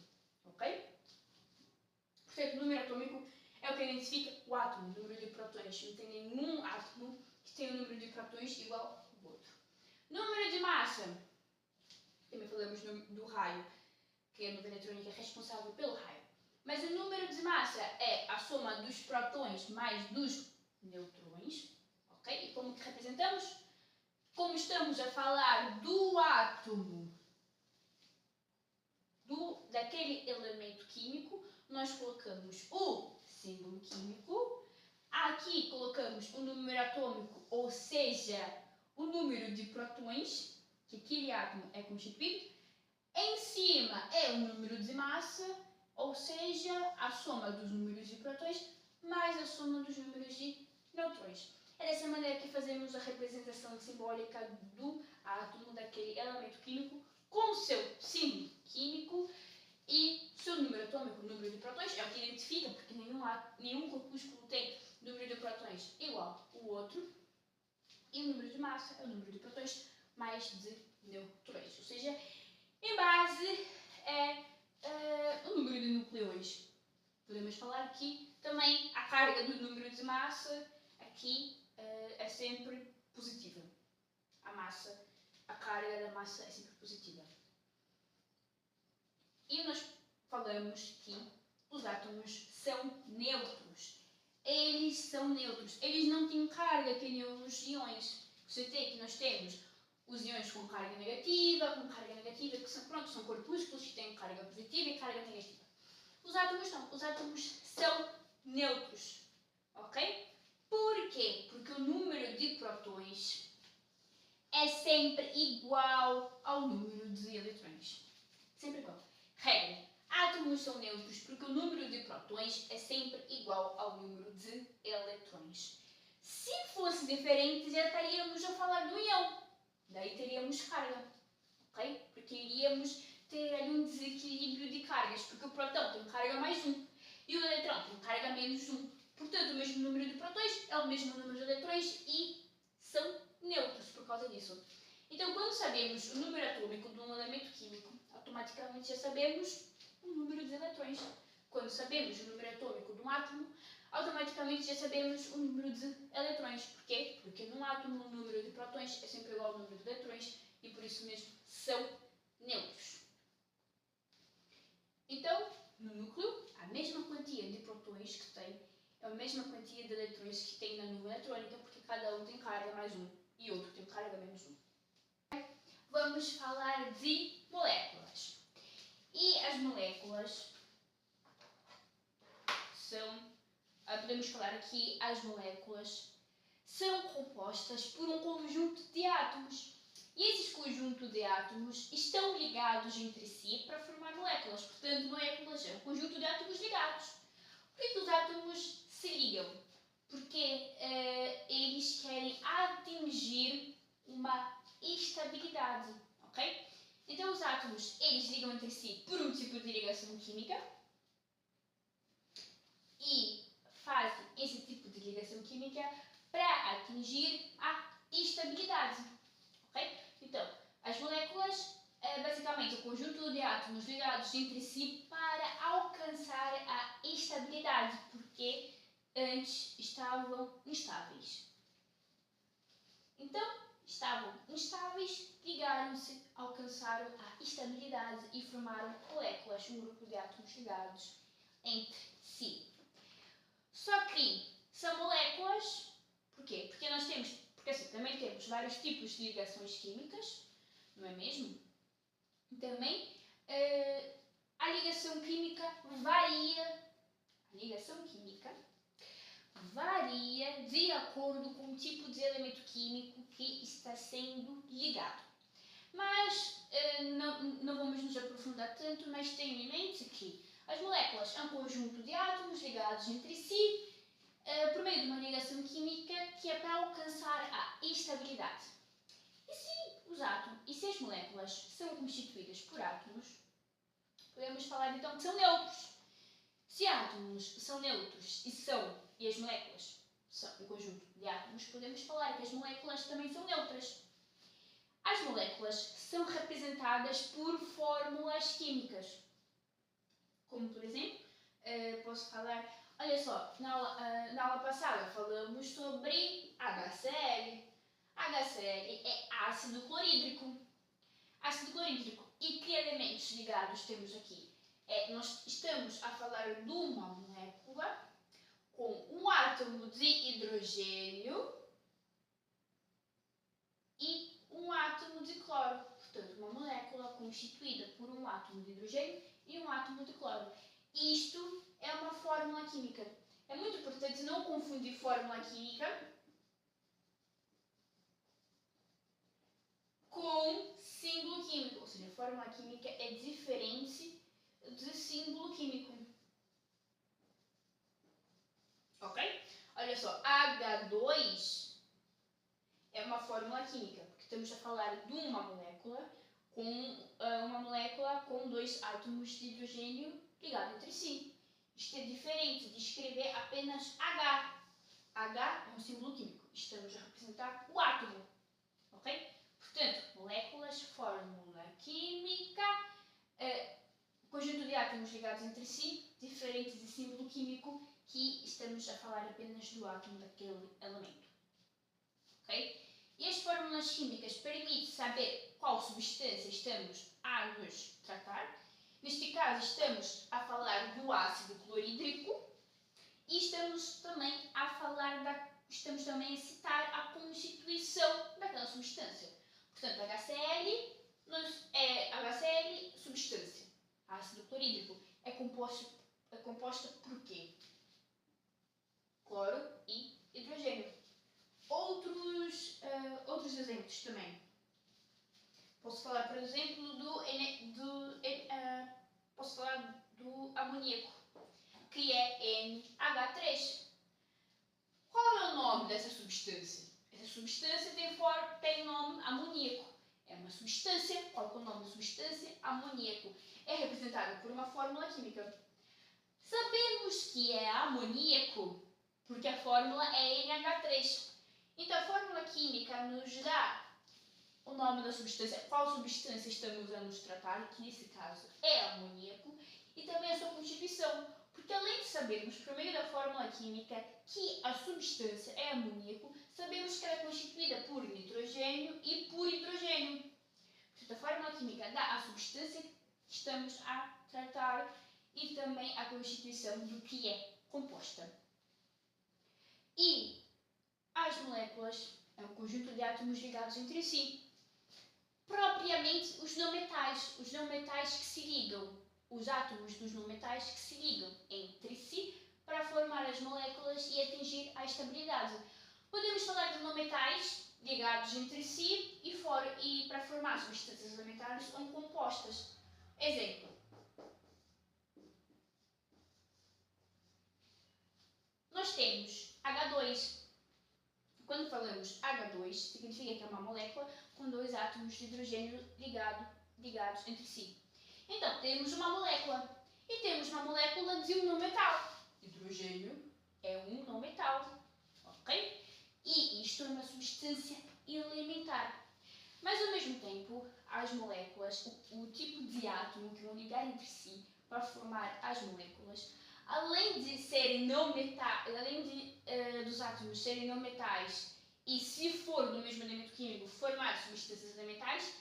Ok? Portanto, o número atômico é o que identifica o átomo, o número de prótons. Não tem nenhum átomo que tenha um número de prótons igual ao outro. Número de massa. Também falamos do raio, que é a nuvem eletrônica responsável pelo raio. Mas o número de massa é a soma dos prótons mais dos neutrões. Ok? E como que representamos? Como estamos a falar do átomo, daquele elemento químico, nós colocamos o símbolo químico. Aqui colocamos o número atômico, ou seja, o número de prótons que aquele átomo é constituído. Em cima é o número de massa, ou seja, a soma dos números de prótons mais a soma dos números de neutrões. É dessa maneira que fazemos a representação simbólica do átomo, daquele elemento químico, com o seu símbolo químico e seu número atômico, o número de prótons, é o que identifica, porque nenhum corpúsculo tem número de prótons igual ao outro. E o número de massa é o número de prótons mais de neutrões. Ou seja, em base é o número de núcleos. Podemos falar que também a carga do número de massa aqui é sempre positiva. A carga da massa é sempre positiva. E nós falamos que os átomos são neutros. Eles são neutros. Eles não têm carga que nem os íons. Você tem que nós temos os íons com carga negativa, que são corpúsculos que têm carga positiva e carga negativa. Os átomos não. Os átomos são neutros. Ok? Por quê? Porque o número de prótons é sempre igual ao número de eletrões. Sempre igual. Regra. Átomos são neutros porque o número de prótons é sempre igual ao número de eletrões. Se fosse diferente, já estaríamos a falar do íon. Daí teríamos carga. Ok? Porque iríamos ter ali um desequilíbrio de cargas. Porque o próton tem carga mais 1 e o eletrão tem carga menos 1. Portanto, o mesmo número de prótons é o mesmo número de eletrões e são neutros por causa disso. Então, quando sabemos o número atômico de um elemento químico, automaticamente já sabemos o número de eletrões. Quando sabemos o número atômico de um átomo, automaticamente já sabemos o número de eletrões. Porquê? Porque num átomo o número de prótons é sempre igual ao número de eletrões e por isso mesmo são neutros. Então, no núcleo, a mesma quantia de prótons que tem é a mesma quantia de eletrões que tem na nuvem eletrônica, porque cada um tem carga mais 1 e outro tem carga menos 1. Vamos falar de moléculas. E as moléculas podemos falar aqui, as moléculas são compostas por um conjunto de átomos. E esses conjuntos de átomos estão ligados entre si para formar moléculas. Portanto, moléculas é um conjunto de átomos ligados. Por que os átomos se ligam? Porque eles querem atingir uma estabilidade, ok? Então os átomos, eles ligam entre si por um tipo de ligação química e fazem esse tipo de ligação química para atingir a estabilidade, ok? Então, as moléculas basicamente o conjunto de átomos ligados entre si para alcançar a estabilidade, porque antes estavam instáveis. Então, estavam instáveis, ligaram-se, alcançaram a estabilidade e formaram moléculas, um grupo de átomos ligados entre si. Só que são moléculas, porquê? Porque assim, também temos vários tipos de ligações químicas, não é mesmo? Também a ligação química varia de acordo com o tipo de elemento químico que está sendo ligado. Mas não vamos nos aprofundar tanto, mas tenham em mente que as moléculas é um conjunto de átomos ligados entre si por meio de uma ligação química que é para alcançar a estabilidade. E se as moléculas são constituídas por átomos, podemos falar então que são neutros. Se átomos são neutros e as moléculas são um conjunto de átomos, podemos falar que as moléculas também são neutras. As moléculas são representadas por fórmulas químicas. Como, por exemplo, posso falar... Olha só, na aula passada falamos sobre HCl. HCl é ácido clorídrico. Ácido clorídrico. E que elementos ligados temos aqui? Nós estamos a falar de uma molécula com um átomo de hidrogênio e um átomo de cloro. Portanto, uma molécula constituída por um átomo de hidrogênio e um átomo de cloro. Isto é uma fórmula química. É muito importante não confundir fórmula química com símbolo químico. Ou seja, fórmula química é diferente de símbolo químico. Ok? Olha só, H2 é uma fórmula química, porque estamos a falar de uma molécula com dois átomos de hidrogênio ligados entre si. Isto é diferente de escrever apenas H. H é um símbolo químico. Estamos a representar o átomo. Ok? Portanto, moléculas, fórmula química, conjunto de átomos ligados entre si, diferente de símbolo químico, que estamos a falar apenas do átomo daquele elemento. Ok? E as fórmulas químicas permitem saber qual substância estamos a nos tratar. Neste caso, estamos a falar do ácido clorídrico e estamos também a citar a constituição daquela substância. Portanto, HCl substância. Ácido clorídrico é composta por quê? Cloro e hidrogênio. Outros exemplos também. Posso falar, por exemplo, do amoníaco, que é NH3. Qual é o nome dessa substância? Essa substância tem o nome amoníaco. É uma substância. Qual é o nome da substância? Amoníaco. É representada por uma fórmula química. Sabemos que é amoníaco porque a fórmula é NH3. Então, a fórmula química nos dá o nome da substância, qual substância estamos a nos tratar, que nesse caso é amoníaco, e também a sua constituição. Porque além de sabermos, por meio da fórmula química, que a substância é amoníaco, sabemos que ela é constituída por nitrogênio e por hidrogênio. Portanto, a fórmula química dá a substância que estamos a tratar e também a constituição do que é composta. E as moléculas é um conjunto de átomos ligados entre si. Propriamente os não metais que se ligam, os átomos dos não metais que se ligam entre si para formar as moléculas e atingir a estabilidade. Podemos falar de não metais ligados entre si e para formar substâncias elementares ou compostas. Exemplo. nós temos H2. Quando falamos H2, significa que é uma molécula com dois átomos de hidrogênio ligados entre si. Então, temos uma molécula. E temos uma molécula de um não metal. Hidrogênio é um não metal. Ok? E isto é uma substância elementar. Mas, ao mesmo tempo, as moléculas, o tipo de átomo que vão ligar entre si para formar as moléculas, além de serem não metais, dos átomos serem não metais e, se for do mesmo elemento químico, formar substâncias elementais,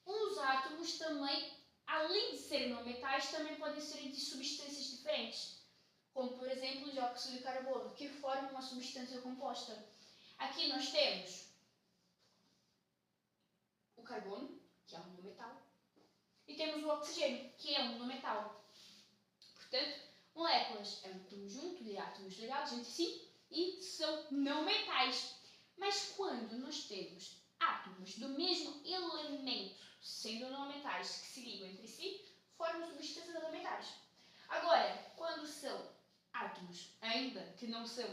os átomos também, além de serem não metais, também podem ser de substâncias diferentes, como, por exemplo, o dióxido de carbono, que forma uma substância composta. Aqui nós temos o carbono, que é um não metal, e temos o oxigênio, que é um não metal. Portanto, moléculas é um conjunto de átomos ligados entre si e são não metais. Mas quando nós temos átomos do mesmo elemento, sendo não metais, que se ligam entre si, formam substâncias elementares. Agora, quando são átomos ainda que não são,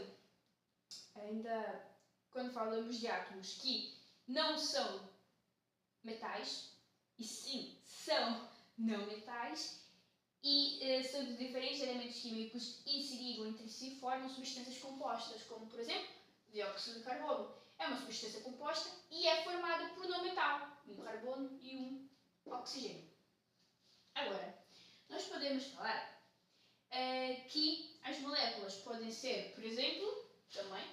quando falamos de átomos que não são metais, e sim, são não metais, e são de diferentes elementos químicos e se ligam entre si, formam substâncias compostas, como, por exemplo, dióxido de carbono. É uma substância composta e é formada por não metal, um carbono e um oxigênio. Agora, nós podemos falar que as moléculas podem ser, por exemplo, também,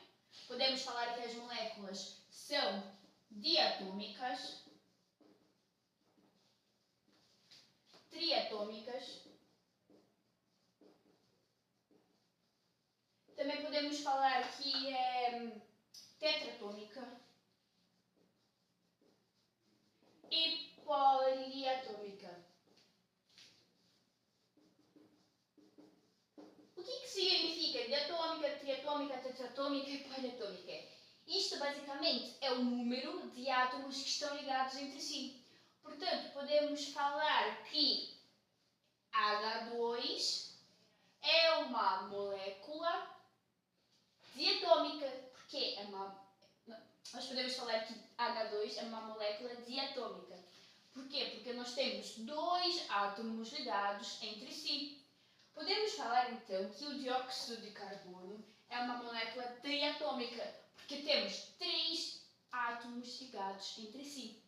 podemos falar que as moléculas são diatômicas, triatômicas. Também podemos falar que é tetratômica e poliatômica. O que significa diatômica, triatômica, tetratômica e poliatômica? Isto basicamente é o número de átomos que estão ligados entre si. Portanto, podemos falar que H2 é uma molécula diatômica, porque nós podemos falar que H2 é uma molécula diatômica. Porquê? Porque nós temos dois átomos ligados entre si. Podemos falar então que o dióxido de carbono é uma molécula triatômica, porque temos três átomos ligados entre si.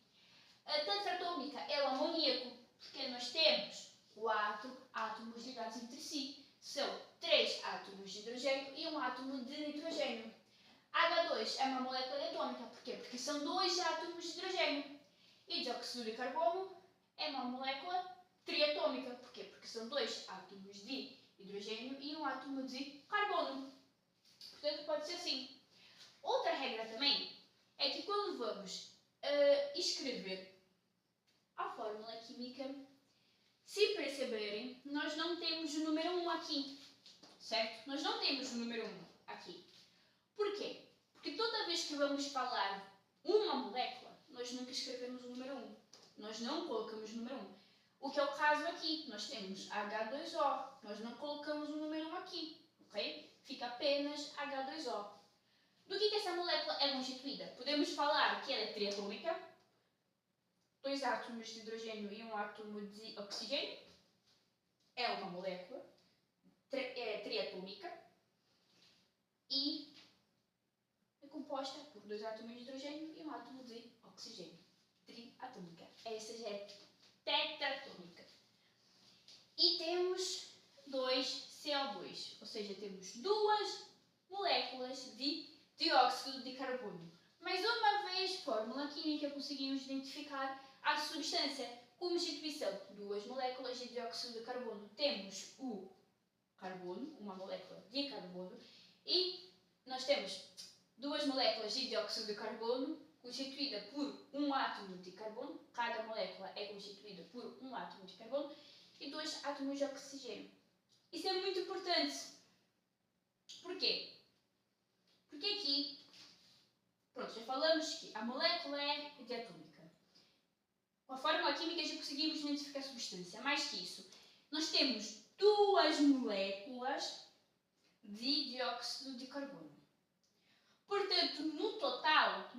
A tetratômica é o amoníaco, porque nós temos 4 átomos ligados entre si. São 3 átomos de hidrogênio e um átomo de nitrogênio. H2 é uma molécula diatômica, porquê? Porque são 2 átomos de hidrogênio. E dióxido de carbono é uma molécula triatômica, porquê? Porque são 2 átomos de hidrogênio e um átomo de carbono. Portanto, pode ser assim. Outra regra também é que quando vamos escrever a fórmula química, se perceberem, nós não temos o número 1 aqui, certo? Nós não temos o número 1 aqui. Porquê? Porque toda vez que vamos falar uma molécula, nós nunca escrevemos o número 1. Nós não colocamos o número 1. O que é o caso aqui. Nós temos H2O. Nós não colocamos o número 1 aqui, ok? Fica apenas H2O. Do que essa molécula é constituída? Podemos falar que ela é triatômica, 2 átomos de hidrogênio e um átomo de oxigênio. É uma molécula triatômica e é composta por 2 átomos de hidrogênio e um átomo de oxigênio. Triatômica. Essa já é tetratômica. E temos 2 CO2, ou seja, temos 2 moléculas de dióxido de carbono. Mais uma vez, fórmula química, conseguimos identificar a substância. Como instituição, 2 moléculas de dióxido de carbono. Temos o carbono, uma molécula de carbono, e nós temos 2 moléculas de dióxido de carbono constituída por um átomo de carbono. Cada molécula é constituída por um átomo de carbono e 2 átomos de oxigênio. Isso é muito importante. Porquê? Porque aqui, pronto, já falamos que a molécula é diatômica. Com a fórmula química já conseguimos identificar a substância. Mais que isso, nós temos 2 moléculas de dióxido de carbono. Portanto, no total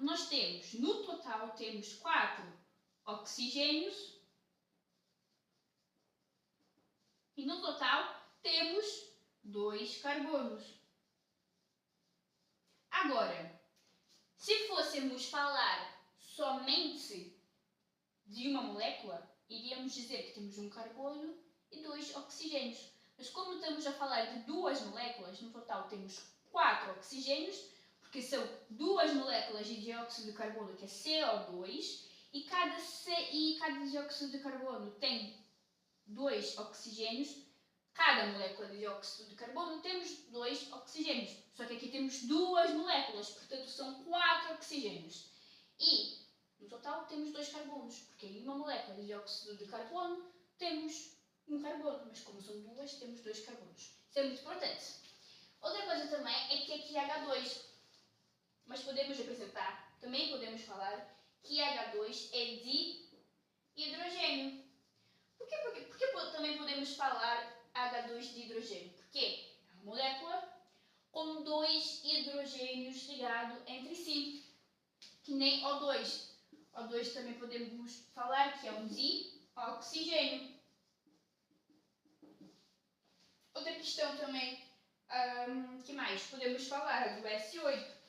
temos 4 oxigênios e no total temos 2 carbonos. Agora, se fôssemos falar somente de uma molécula, iríamos dizer que temos um carbono e 2 oxigênios. Mas como estamos a falar de 2 moléculas, no total temos 4 oxigênios, porque são 2 moléculas de dióxido de carbono, que é CO2, e cada dióxido de carbono tem 2 oxigênios. Cada molécula de dióxido de carbono temos 2 oxigênios. Só que aqui temos 2 moléculas, portanto são 4 oxigênios. E no total temos 2 carbonos, porque em uma molécula de dióxido de carbono temos um carbono, mas como são 2, temos 2 carbonos. Isso é muito importante. Outra coisa também é que aqui é H2, mas também podemos falar que H2 é de hidrogênio. Por que também podemos falar H2 de hidrogênio? Porque é uma molécula com 2 hidrogênios ligados entre si, que nem O2. O2 também podemos falar que é um dioxigênio. Outra questão também, que mais? Podemos falar do S8.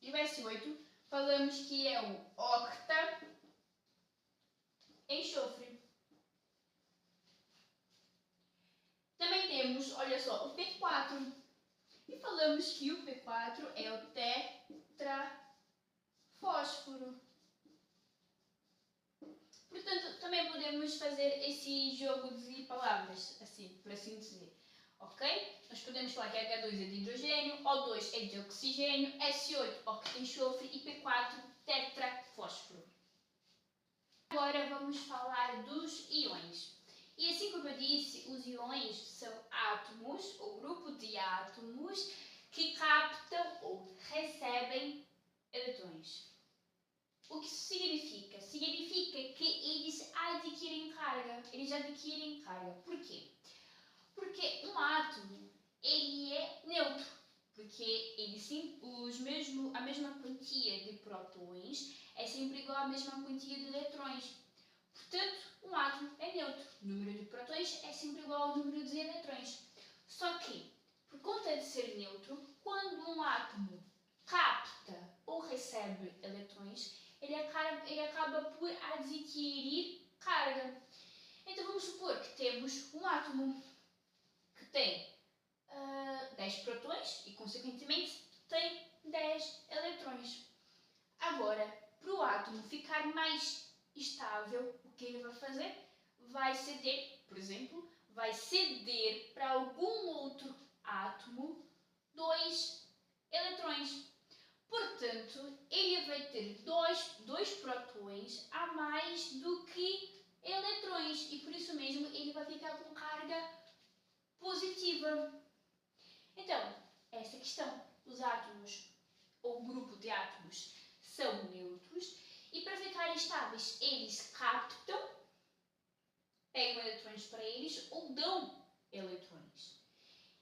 E o S8 falamos que é um octa enxofre. Também temos, olha só, o P4. E falamos que o P4 é o tetrafósforo. Portanto, também podemos fazer esse jogo de palavras, assim, por assim dizer. Ok? Nós podemos falar que H2 é de hidrogênio, O2 é de oxigênio, S8 octa enxofre e P4 tetrafósforo. Agora vamos falar dos íons. E assim como eu disse, os íons são átomos, ou grupo de átomos, que captam ou recebem eletrões. O que isso significa? Significa que eles adquirem carga. Por quê? Porque um átomo, ele é neutro. Porque a mesma quantia de prótons é sempre igual à mesma quantia de eletrões. Portanto, um átomo é neutro. O número de prótons é sempre igual ao número de eletrões. Só que, por conta de ser neutro, quando um átomo capta ou recebe eletrões, ele acaba por adquirir carga. Então vamos supor que temos um átomo que tem 10 prótons e, consequentemente, tem 10 eletrões. Agora, para o átomo ficar mais estável, o que ele vai fazer? Vai ceder, por exemplo, para algum outro átomo 2 eletrões. Portanto, ele vai ter dois prótons a mais do que eletrões e por isso mesmo ele vai ficar com carga positiva. Então, essa questão, os átomos ou grupo de átomos são neutros e para ficarem estáveis eles captam, pegam eletrões para eles ou dão eletrões.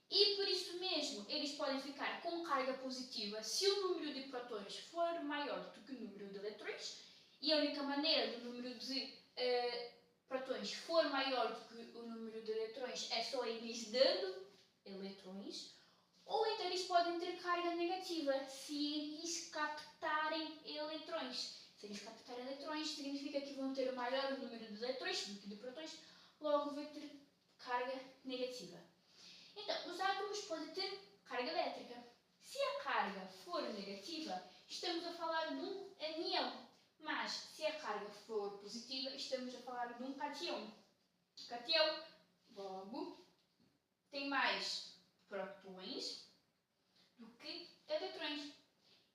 E por isso mesmo, eles podem ficar com carga positiva se o número de prótons for maior do que o número de eletrões. E a única maneira do número de prótons for maior do que o número de eletrões é só eles dando eletrões. Ou então eles podem ter carga negativa se eles captarem eletrões. Se eles captarem eletrões, significa que vão ter maior número de eletrões do que de prótons, logo vai ter carga negativa. Então, os átomos podem ter carga elétrica. Se a carga for negativa, estamos a falar de um ânion. Mas, se a carga for positiva, estamos a falar de um cátion. Cátion, logo, tem mais prótons do que eletrões.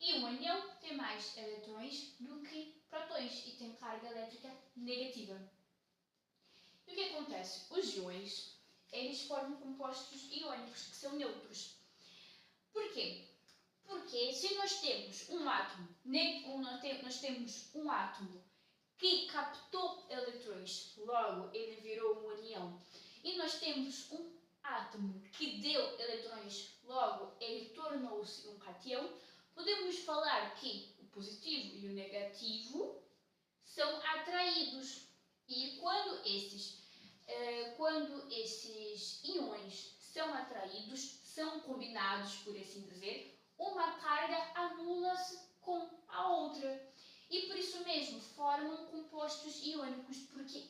E um ânion tem mais eletrões do que prótons e tem carga elétrica negativa. E o que acontece? Os íons, eles formam compostos iónicos que são neutros. Porquê? Porque se nós temos um átomo, que captou eletrões, logo ele virou um ânion, e nós temos um átomo que deu eletrões, logo ele tornou-se um cátion, podemos falar que o positivo e o negativo são atraídos. E quando esses íons são atraídos, são combinados, por assim dizer, uma carga anula-se com a outra. E por isso mesmo formam compostos iônicos, porque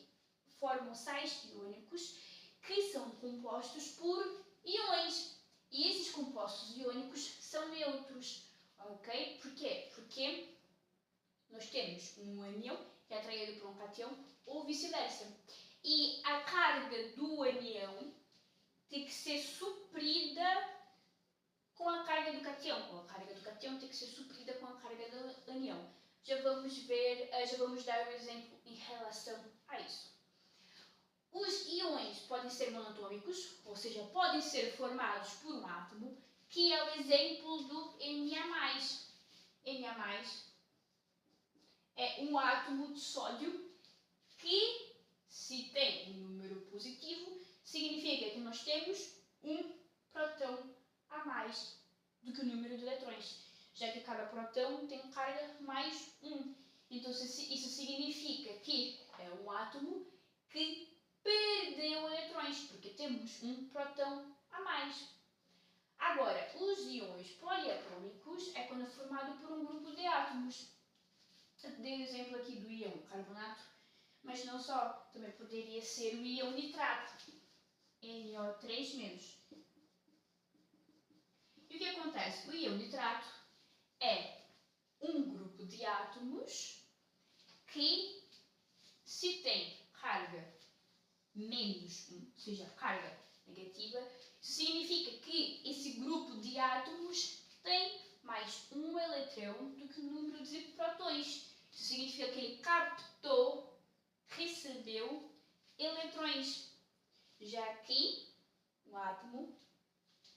formam sais iônicos que são compostos por íons. E esses compostos iônicos são neutros. Ok? Porquê? Porque nós temos um ânion que é atraído por um cátion ou vice-versa. E a carga do ânion tem que ser suprida com a carga do cátion. Ou a carga do cátion tem que ser suprida com a carga do ânion. Já vamos dar um exemplo em relação a isso. Os íons podem ser monatômicos, ou seja, podem ser formados por um átomo, que é o exemplo do Na+. Na+ é um átomo de sódio que, se tem um número positivo, significa que nós temos um próton a mais do que o número de eletrões, já que cada próton tem carga mais 1. Então isso significa que é um átomo que perdeu eletrões, porque temos um próton a mais. Agora, os íons poliatômicos é quando é formado por um grupo de átomos. Eu dei o exemplo aqui do íon carbonato, mas não só, também poderia ser o íon nitrato, NO3-. E o que acontece? O íon nitrato é um grupo de átomos que, se tem carga menos 1, ou seja, carga negativa, isso significa que esse grupo de átomos tem mais um eletrão do que o número de prótons. Isso significa que ele recebeu eletrões. Já que o átomo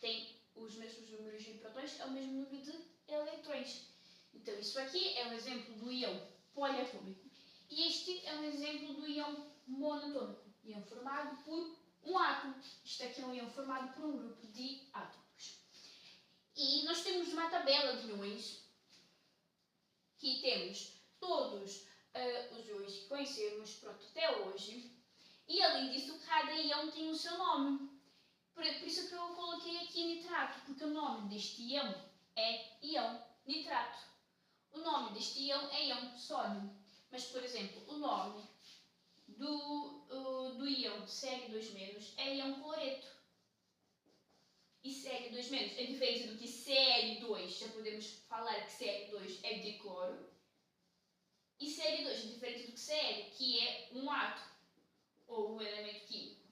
tem os mesmos números de prótons, é o mesmo número de eletrões. Então, isso aqui é um exemplo do íon poliatômico. E este é um exemplo do íon monatômico, íon formado por um átomo. Isto aqui é um íon formado por um grupo de átomos. E nós temos uma tabela de íons, que temos todos os íons que conhecemos até hoje. E além disso, cada íon tem o seu nome. Por isso que eu coloquei aqui nitrato, porque o nome deste íon é íon nitrato. O nome deste íon é íon sódio. Mas, por exemplo, o nome do íon Cl2- é íon cloreto. E Cl2- é diferente do que Cl2. Já podemos falar que Cl2 é dicloro. E Cl2 é diferente do que Cl, que é um átomo, ou um elemento químico.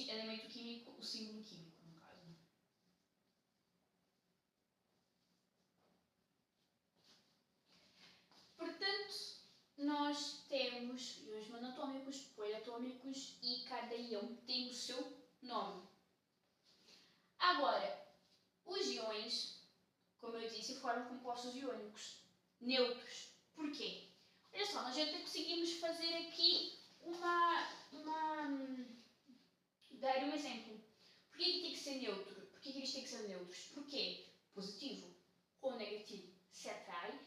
Elemento químico, o símbolo químico, no caso. Portanto, nós temos íons monatômicos, poliatômicos e cada íon tem o seu nome. Agora, os íons, como eu disse, formam compostos iônicos neutros. Por quê? Olha só, nós já conseguimos fazer aqui dar um exemplo. Por que tem que ser neutro? Por que eles têm que ser neutros? Porque positivo ou negativo se atrai,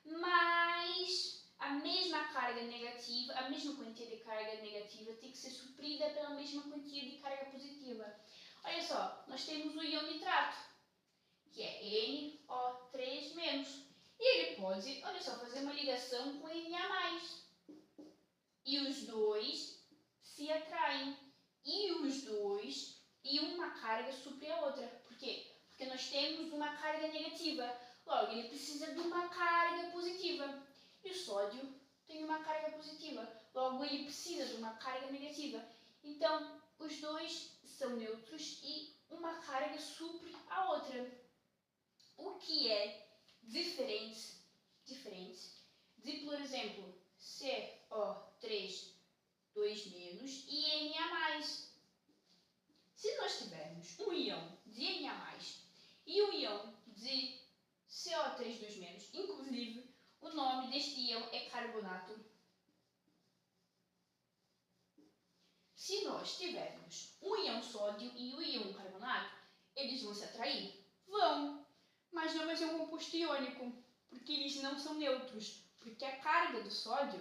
mas a mesma carga negativa, a mesma quantia de carga negativa tem que ser suprida pela mesma quantia de carga positiva. Olha só, nós temos o íon nitrato, que é NO3-. E ele pode, olha só, fazer uma ligação com Na+. E os dois se atraem. E uma carga supre a outra. Por quê? Porque nós temos uma carga negativa. Logo, ele precisa de uma carga positiva. E o sódio tem uma carga positiva. Logo, ele precisa de uma carga negativa. Então, os dois são neutros e uma carga supre a outra. O que é diferente de, por exemplo, CO3 2- e Na+. Se nós tivermos um íon de Na+, e um íon de CO3 2-, inclusive o nome deste íon é carbonato. se nós tivermos um íon sódio e um íon carbonato, eles vão se atrair? Vão, mas não vai ser um composto iônico, porque eles não são neutros, porque a carga do sódio,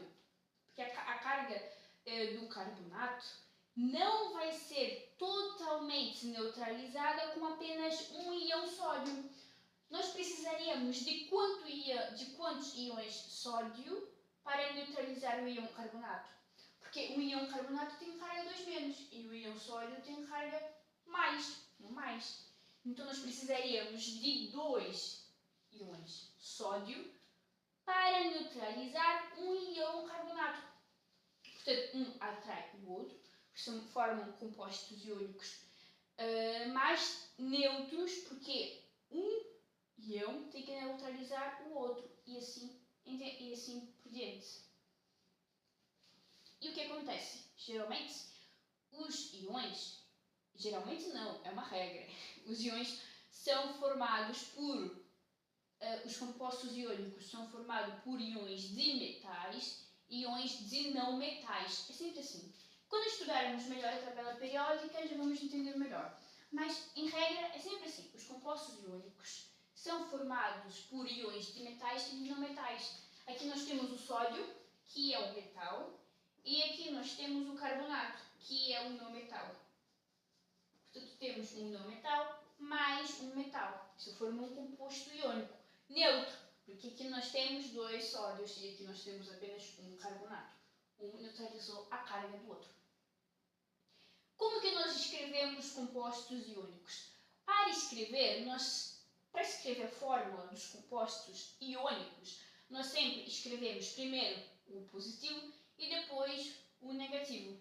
porque a carga do carbonato não vai ser totalmente neutralizada com apenas um íon sódio. Nós precisaríamos de quantos íons sódio para neutralizar o íon carbonato? Porque o íon carbonato tem carga 2- e o íon sódio tem carga mais. Então nós precisaríamos de 2 íons sódio para neutralizar um íon carbonato. Portanto, um atrai o outro, formam compostos iônicos mais neutros, porque um íon tem que neutralizar o outro e assim por diante. E o que acontece? Geralmente, os íons, geralmente não, é uma regra, os íons são formados por, os compostos iônicos são formados por íons de metais e íons de não metais. É sempre assim. Quando estudarmos melhor a tabela periódica, já vamos entender melhor. Mas, em regra, é sempre assim. Os compostos iônicos são formados por íons de metais e de não metais. Aqui nós temos o sódio, que é um metal, e aqui nós temos o carbonato, que é um não metal. Portanto, temos um não metal mais um metal. Isso forma um composto iônico neutro, porque aqui nós temos 2 sódios e aqui nós temos apenas um carbonato. Um neutralizou a carga do outro. Como que nós escrevemos compostos iônicos? Para escrever a fórmula dos compostos iônicos, nós sempre escrevemos primeiro o positivo e depois o negativo.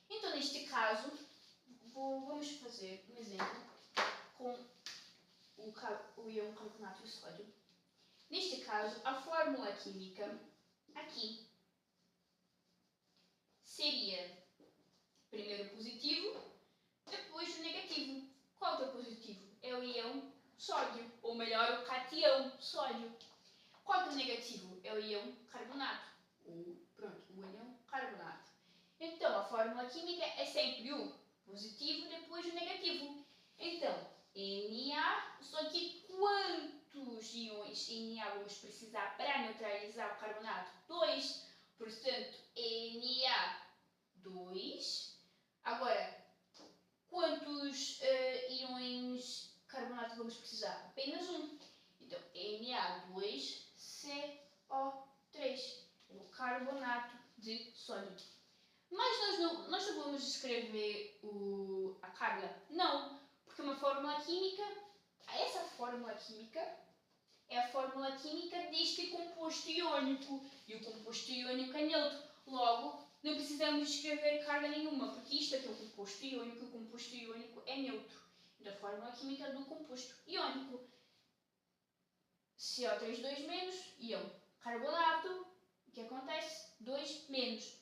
Então, neste caso, vamos fazer um exemplo com o íon carbonato e o sódio. Neste caso, a fórmula química aqui seria primeiro o positivo, depois o negativo. Qual que é o positivo? É o íon sódio, ou melhor, o cátion sódio. Qual que é o negativo? É o íon carbonato, o íon carbonato. Então, a fórmula química é sempre o positivo, depois o negativo. Então, Na, só que quantos íons Na vamos precisar para neutralizar o carbonato? 2. Portanto, Na2. Agora, quantos íons carbonato vamos precisar? Apenas um. Então, Na2CO3, o carbonato de sódio. Mas nós não vamos escrever a carga? Não, porque uma fórmula química, essa fórmula química é a fórmula química deste composto iônico. E o composto iônico é neutro. Logo, não precisamos escrever carga nenhuma, porque isto aqui é um composto iônico e o composto iônico é neutro. Então, a fórmula química do composto iônico. CO3 2-, íon carbonato. O que acontece? 2-.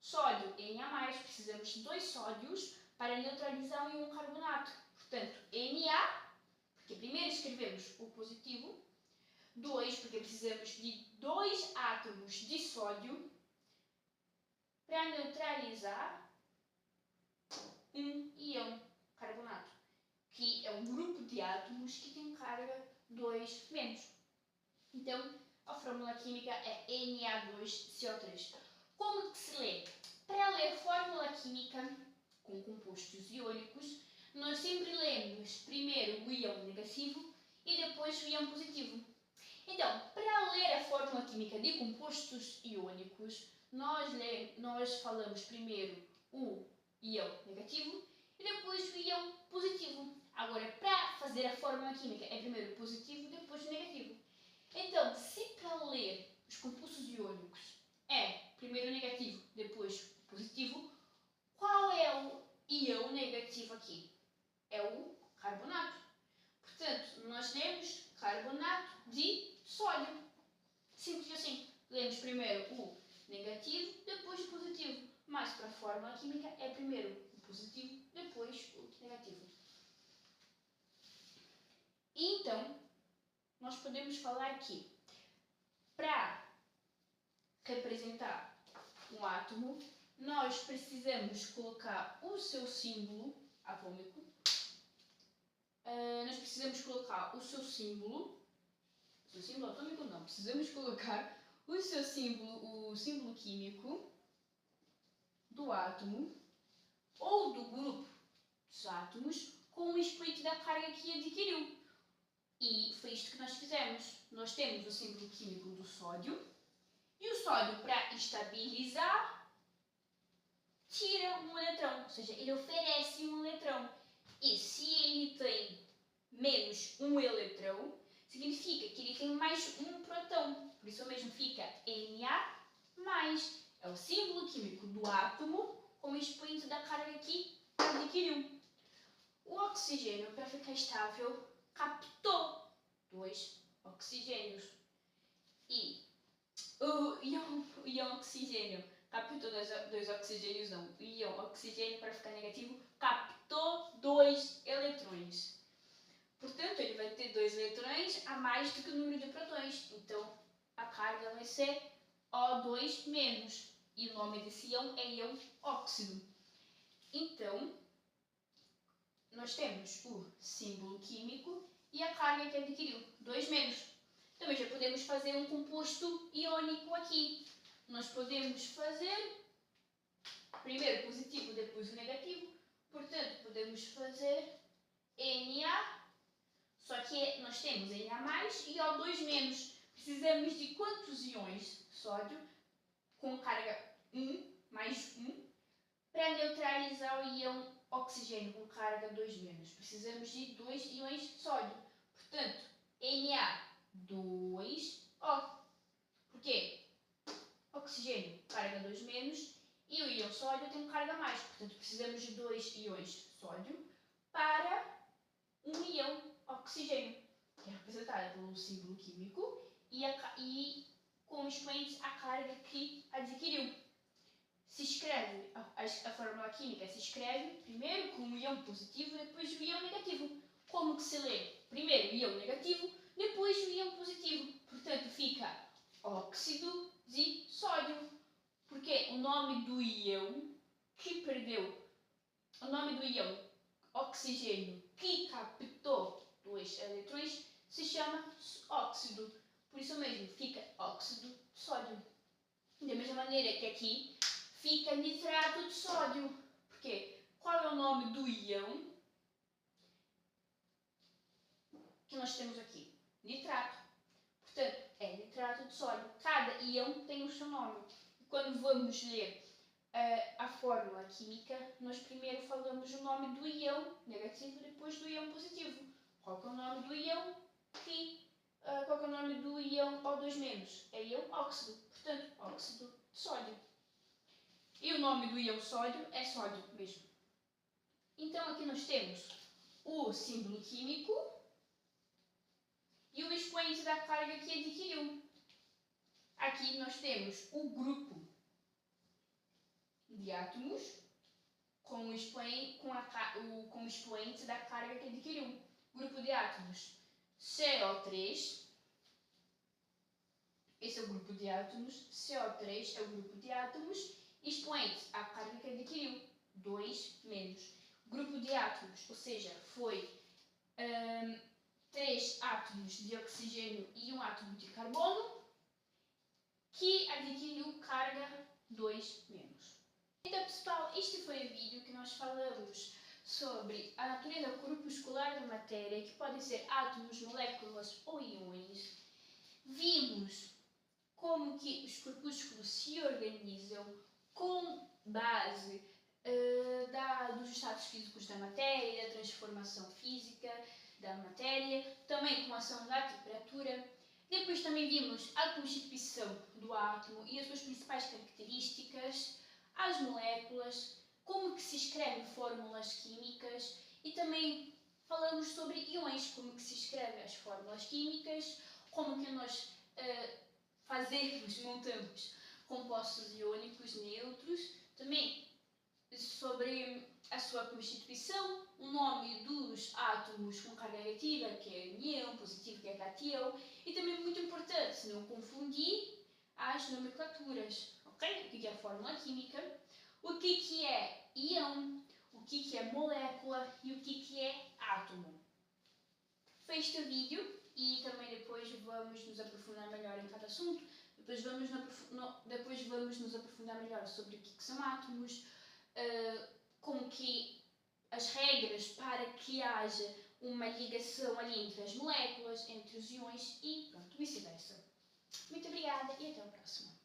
Sódio Na+, precisamos de 2 sódios para neutralizar o íon carbonato. Portanto, Na, porque primeiro escrevemos o positivo, 2, porque precisamos de 2 átomos de sódio para neutralizar um íon carbonato, que é um grupo de átomos que tem carga 2-. Então, a fórmula química é Na2CO3. Como que se lê? Para ler fórmula química com compostos iônicos, nós sempre lemos primeiro o íon negativo e depois o íon positivo. Então, para ler a fórmula química de compostos iônicos, nós falamos primeiro o íon negativo e depois o íon positivo. Agora, para fazer a fórmula química, é primeiro o positivo e depois o negativo. Então, se para ler os compostos iônicos é primeiro o negativo, depois o positivo, qual é o íon negativo aqui? É o carbonato. Portanto, nós temos carbonato de sódio. Simples assim. Lemos primeiro o negativo, depois o positivo. Mas para a fórmula química é primeiro o positivo, depois o negativo. E então, nós podemos falar que para representar um átomo, nós precisamos colocar o seu símbolo atômico. Nós precisamos colocar o seu símbolo atômico não, precisamos colocar o símbolo químico do átomo ou do grupo dos átomos com o expoente da carga que adquiriu. E foi isto que nós fizemos. Nós temos o símbolo químico do sódio e o sódio, para estabilizar, tira um eletrão, ou seja, ele oferece um eletrão. E se ele tem menos um eletrão, significa que ele tem mais um próton. Por isso mesmo fica Na+. É o símbolo químico do átomo com o expoente da carga que adquiriu. O oxigênio, para ficar estável, captou 2 oxigênios. E o íon oxigênio captou 2 oxigênios, não. O íon oxigênio, para ficar negativo, captou 2 eletrões. Portanto, ele vai ter 2 eletrões a mais do que o número de prótons. Então, a carga vai ser O2-. E o nome desse íon é íon óxido. Então, nós temos o símbolo químico e a carga que adquiriu, 2-. Também já podemos fazer um composto iônico aqui. Nós podemos fazer primeiro o positivo, depois o negativo. Portanto, podemos fazer Na, só que nós temos Na+, e O2-. Precisamos de quantos íons? Sódio, com carga 1, mais 1, para neutralizar o íon oxigênio com carga 2-. Precisamos de 2 íons sódio. Portanto, Na2O. Por quê? Oxigênio, carga 2-, e o íon sódio tem carga mais. Portanto, precisamos de 2 íons sódio para um íon oxigênio, que é representado pelo símbolo químico e com expoente a carga que adquiriu. Se escreve, a fórmula química se escreve primeiro com o íon positivo, depois o íon negativo. Como que se lê? Primeiro o íon negativo, depois o íon positivo. Portanto, fica óxido de sódio. Porque o nome do íon que perdeu, o nome do íon oxigênio que captou 2 eletrões se chama óxido. Por isso mesmo, fica óxido de sódio. Da mesma maneira que aqui fica nitrato de sódio. Porque qual é o nome do íon que nós temos aqui? Nitrato. Portanto, é nitrato de sódio. Cada íon tem o seu nome. E quando vamos ler a fórmula química, nós primeiro falamos o nome do íon negativo, depois do íon positivo. Qual é o nome do íon qual é o nome do íon O2-? É íon óxido. Portanto, óxido de sódio. E o nome do íon sódio é sódio mesmo. Então, aqui nós temos o símbolo químico e o expoente da carga que adquiriu. Aqui nós temos o grupo de átomos com o expoente da carga que adquiriu. Grupo de átomos CO3. Esse é o grupo de átomos. CO3 é o grupo de átomos. Expoente a carga que adquiriu, 2-. Grupo de átomos, ou seja, foi 3 átomos de oxigênio e 1 átomo de carbono, que adquiriu carga 2-. Então, pessoal, este foi o vídeo que nós falamos sobre a natureza corpuscular da matéria, que podem ser átomos, moléculas ou íons. Vimos como que os corpúsculos se organizam com base dos estados físicos da matéria, da transformação física da matéria, também com a ação da temperatura. Depois também vimos a constituição do átomo e as suas principais características, as moléculas, como que se escrevem fórmulas químicas e também falamos sobre íons, como que se escrevem as fórmulas químicas, como que nós montamos compostos iônicos neutros, também sobre a sua constituição, o nome dos átomos com carga negativa, que é ânion, positivo, que é cátion, e também muito importante, não confundir as nomenclaturas, ok? O que é a fórmula química, o que é íon, o que é molécula e o que é átomo. Foi este o vídeo e também depois vamos nos aprofundar melhor em cada assunto. Depois vamos nos aprofundar melhor sobre o que são átomos, como que as regras para que haja uma ligação ali entre as moléculas, entre os íons e pronto, vice-versa. Muito obrigada e até o próximo.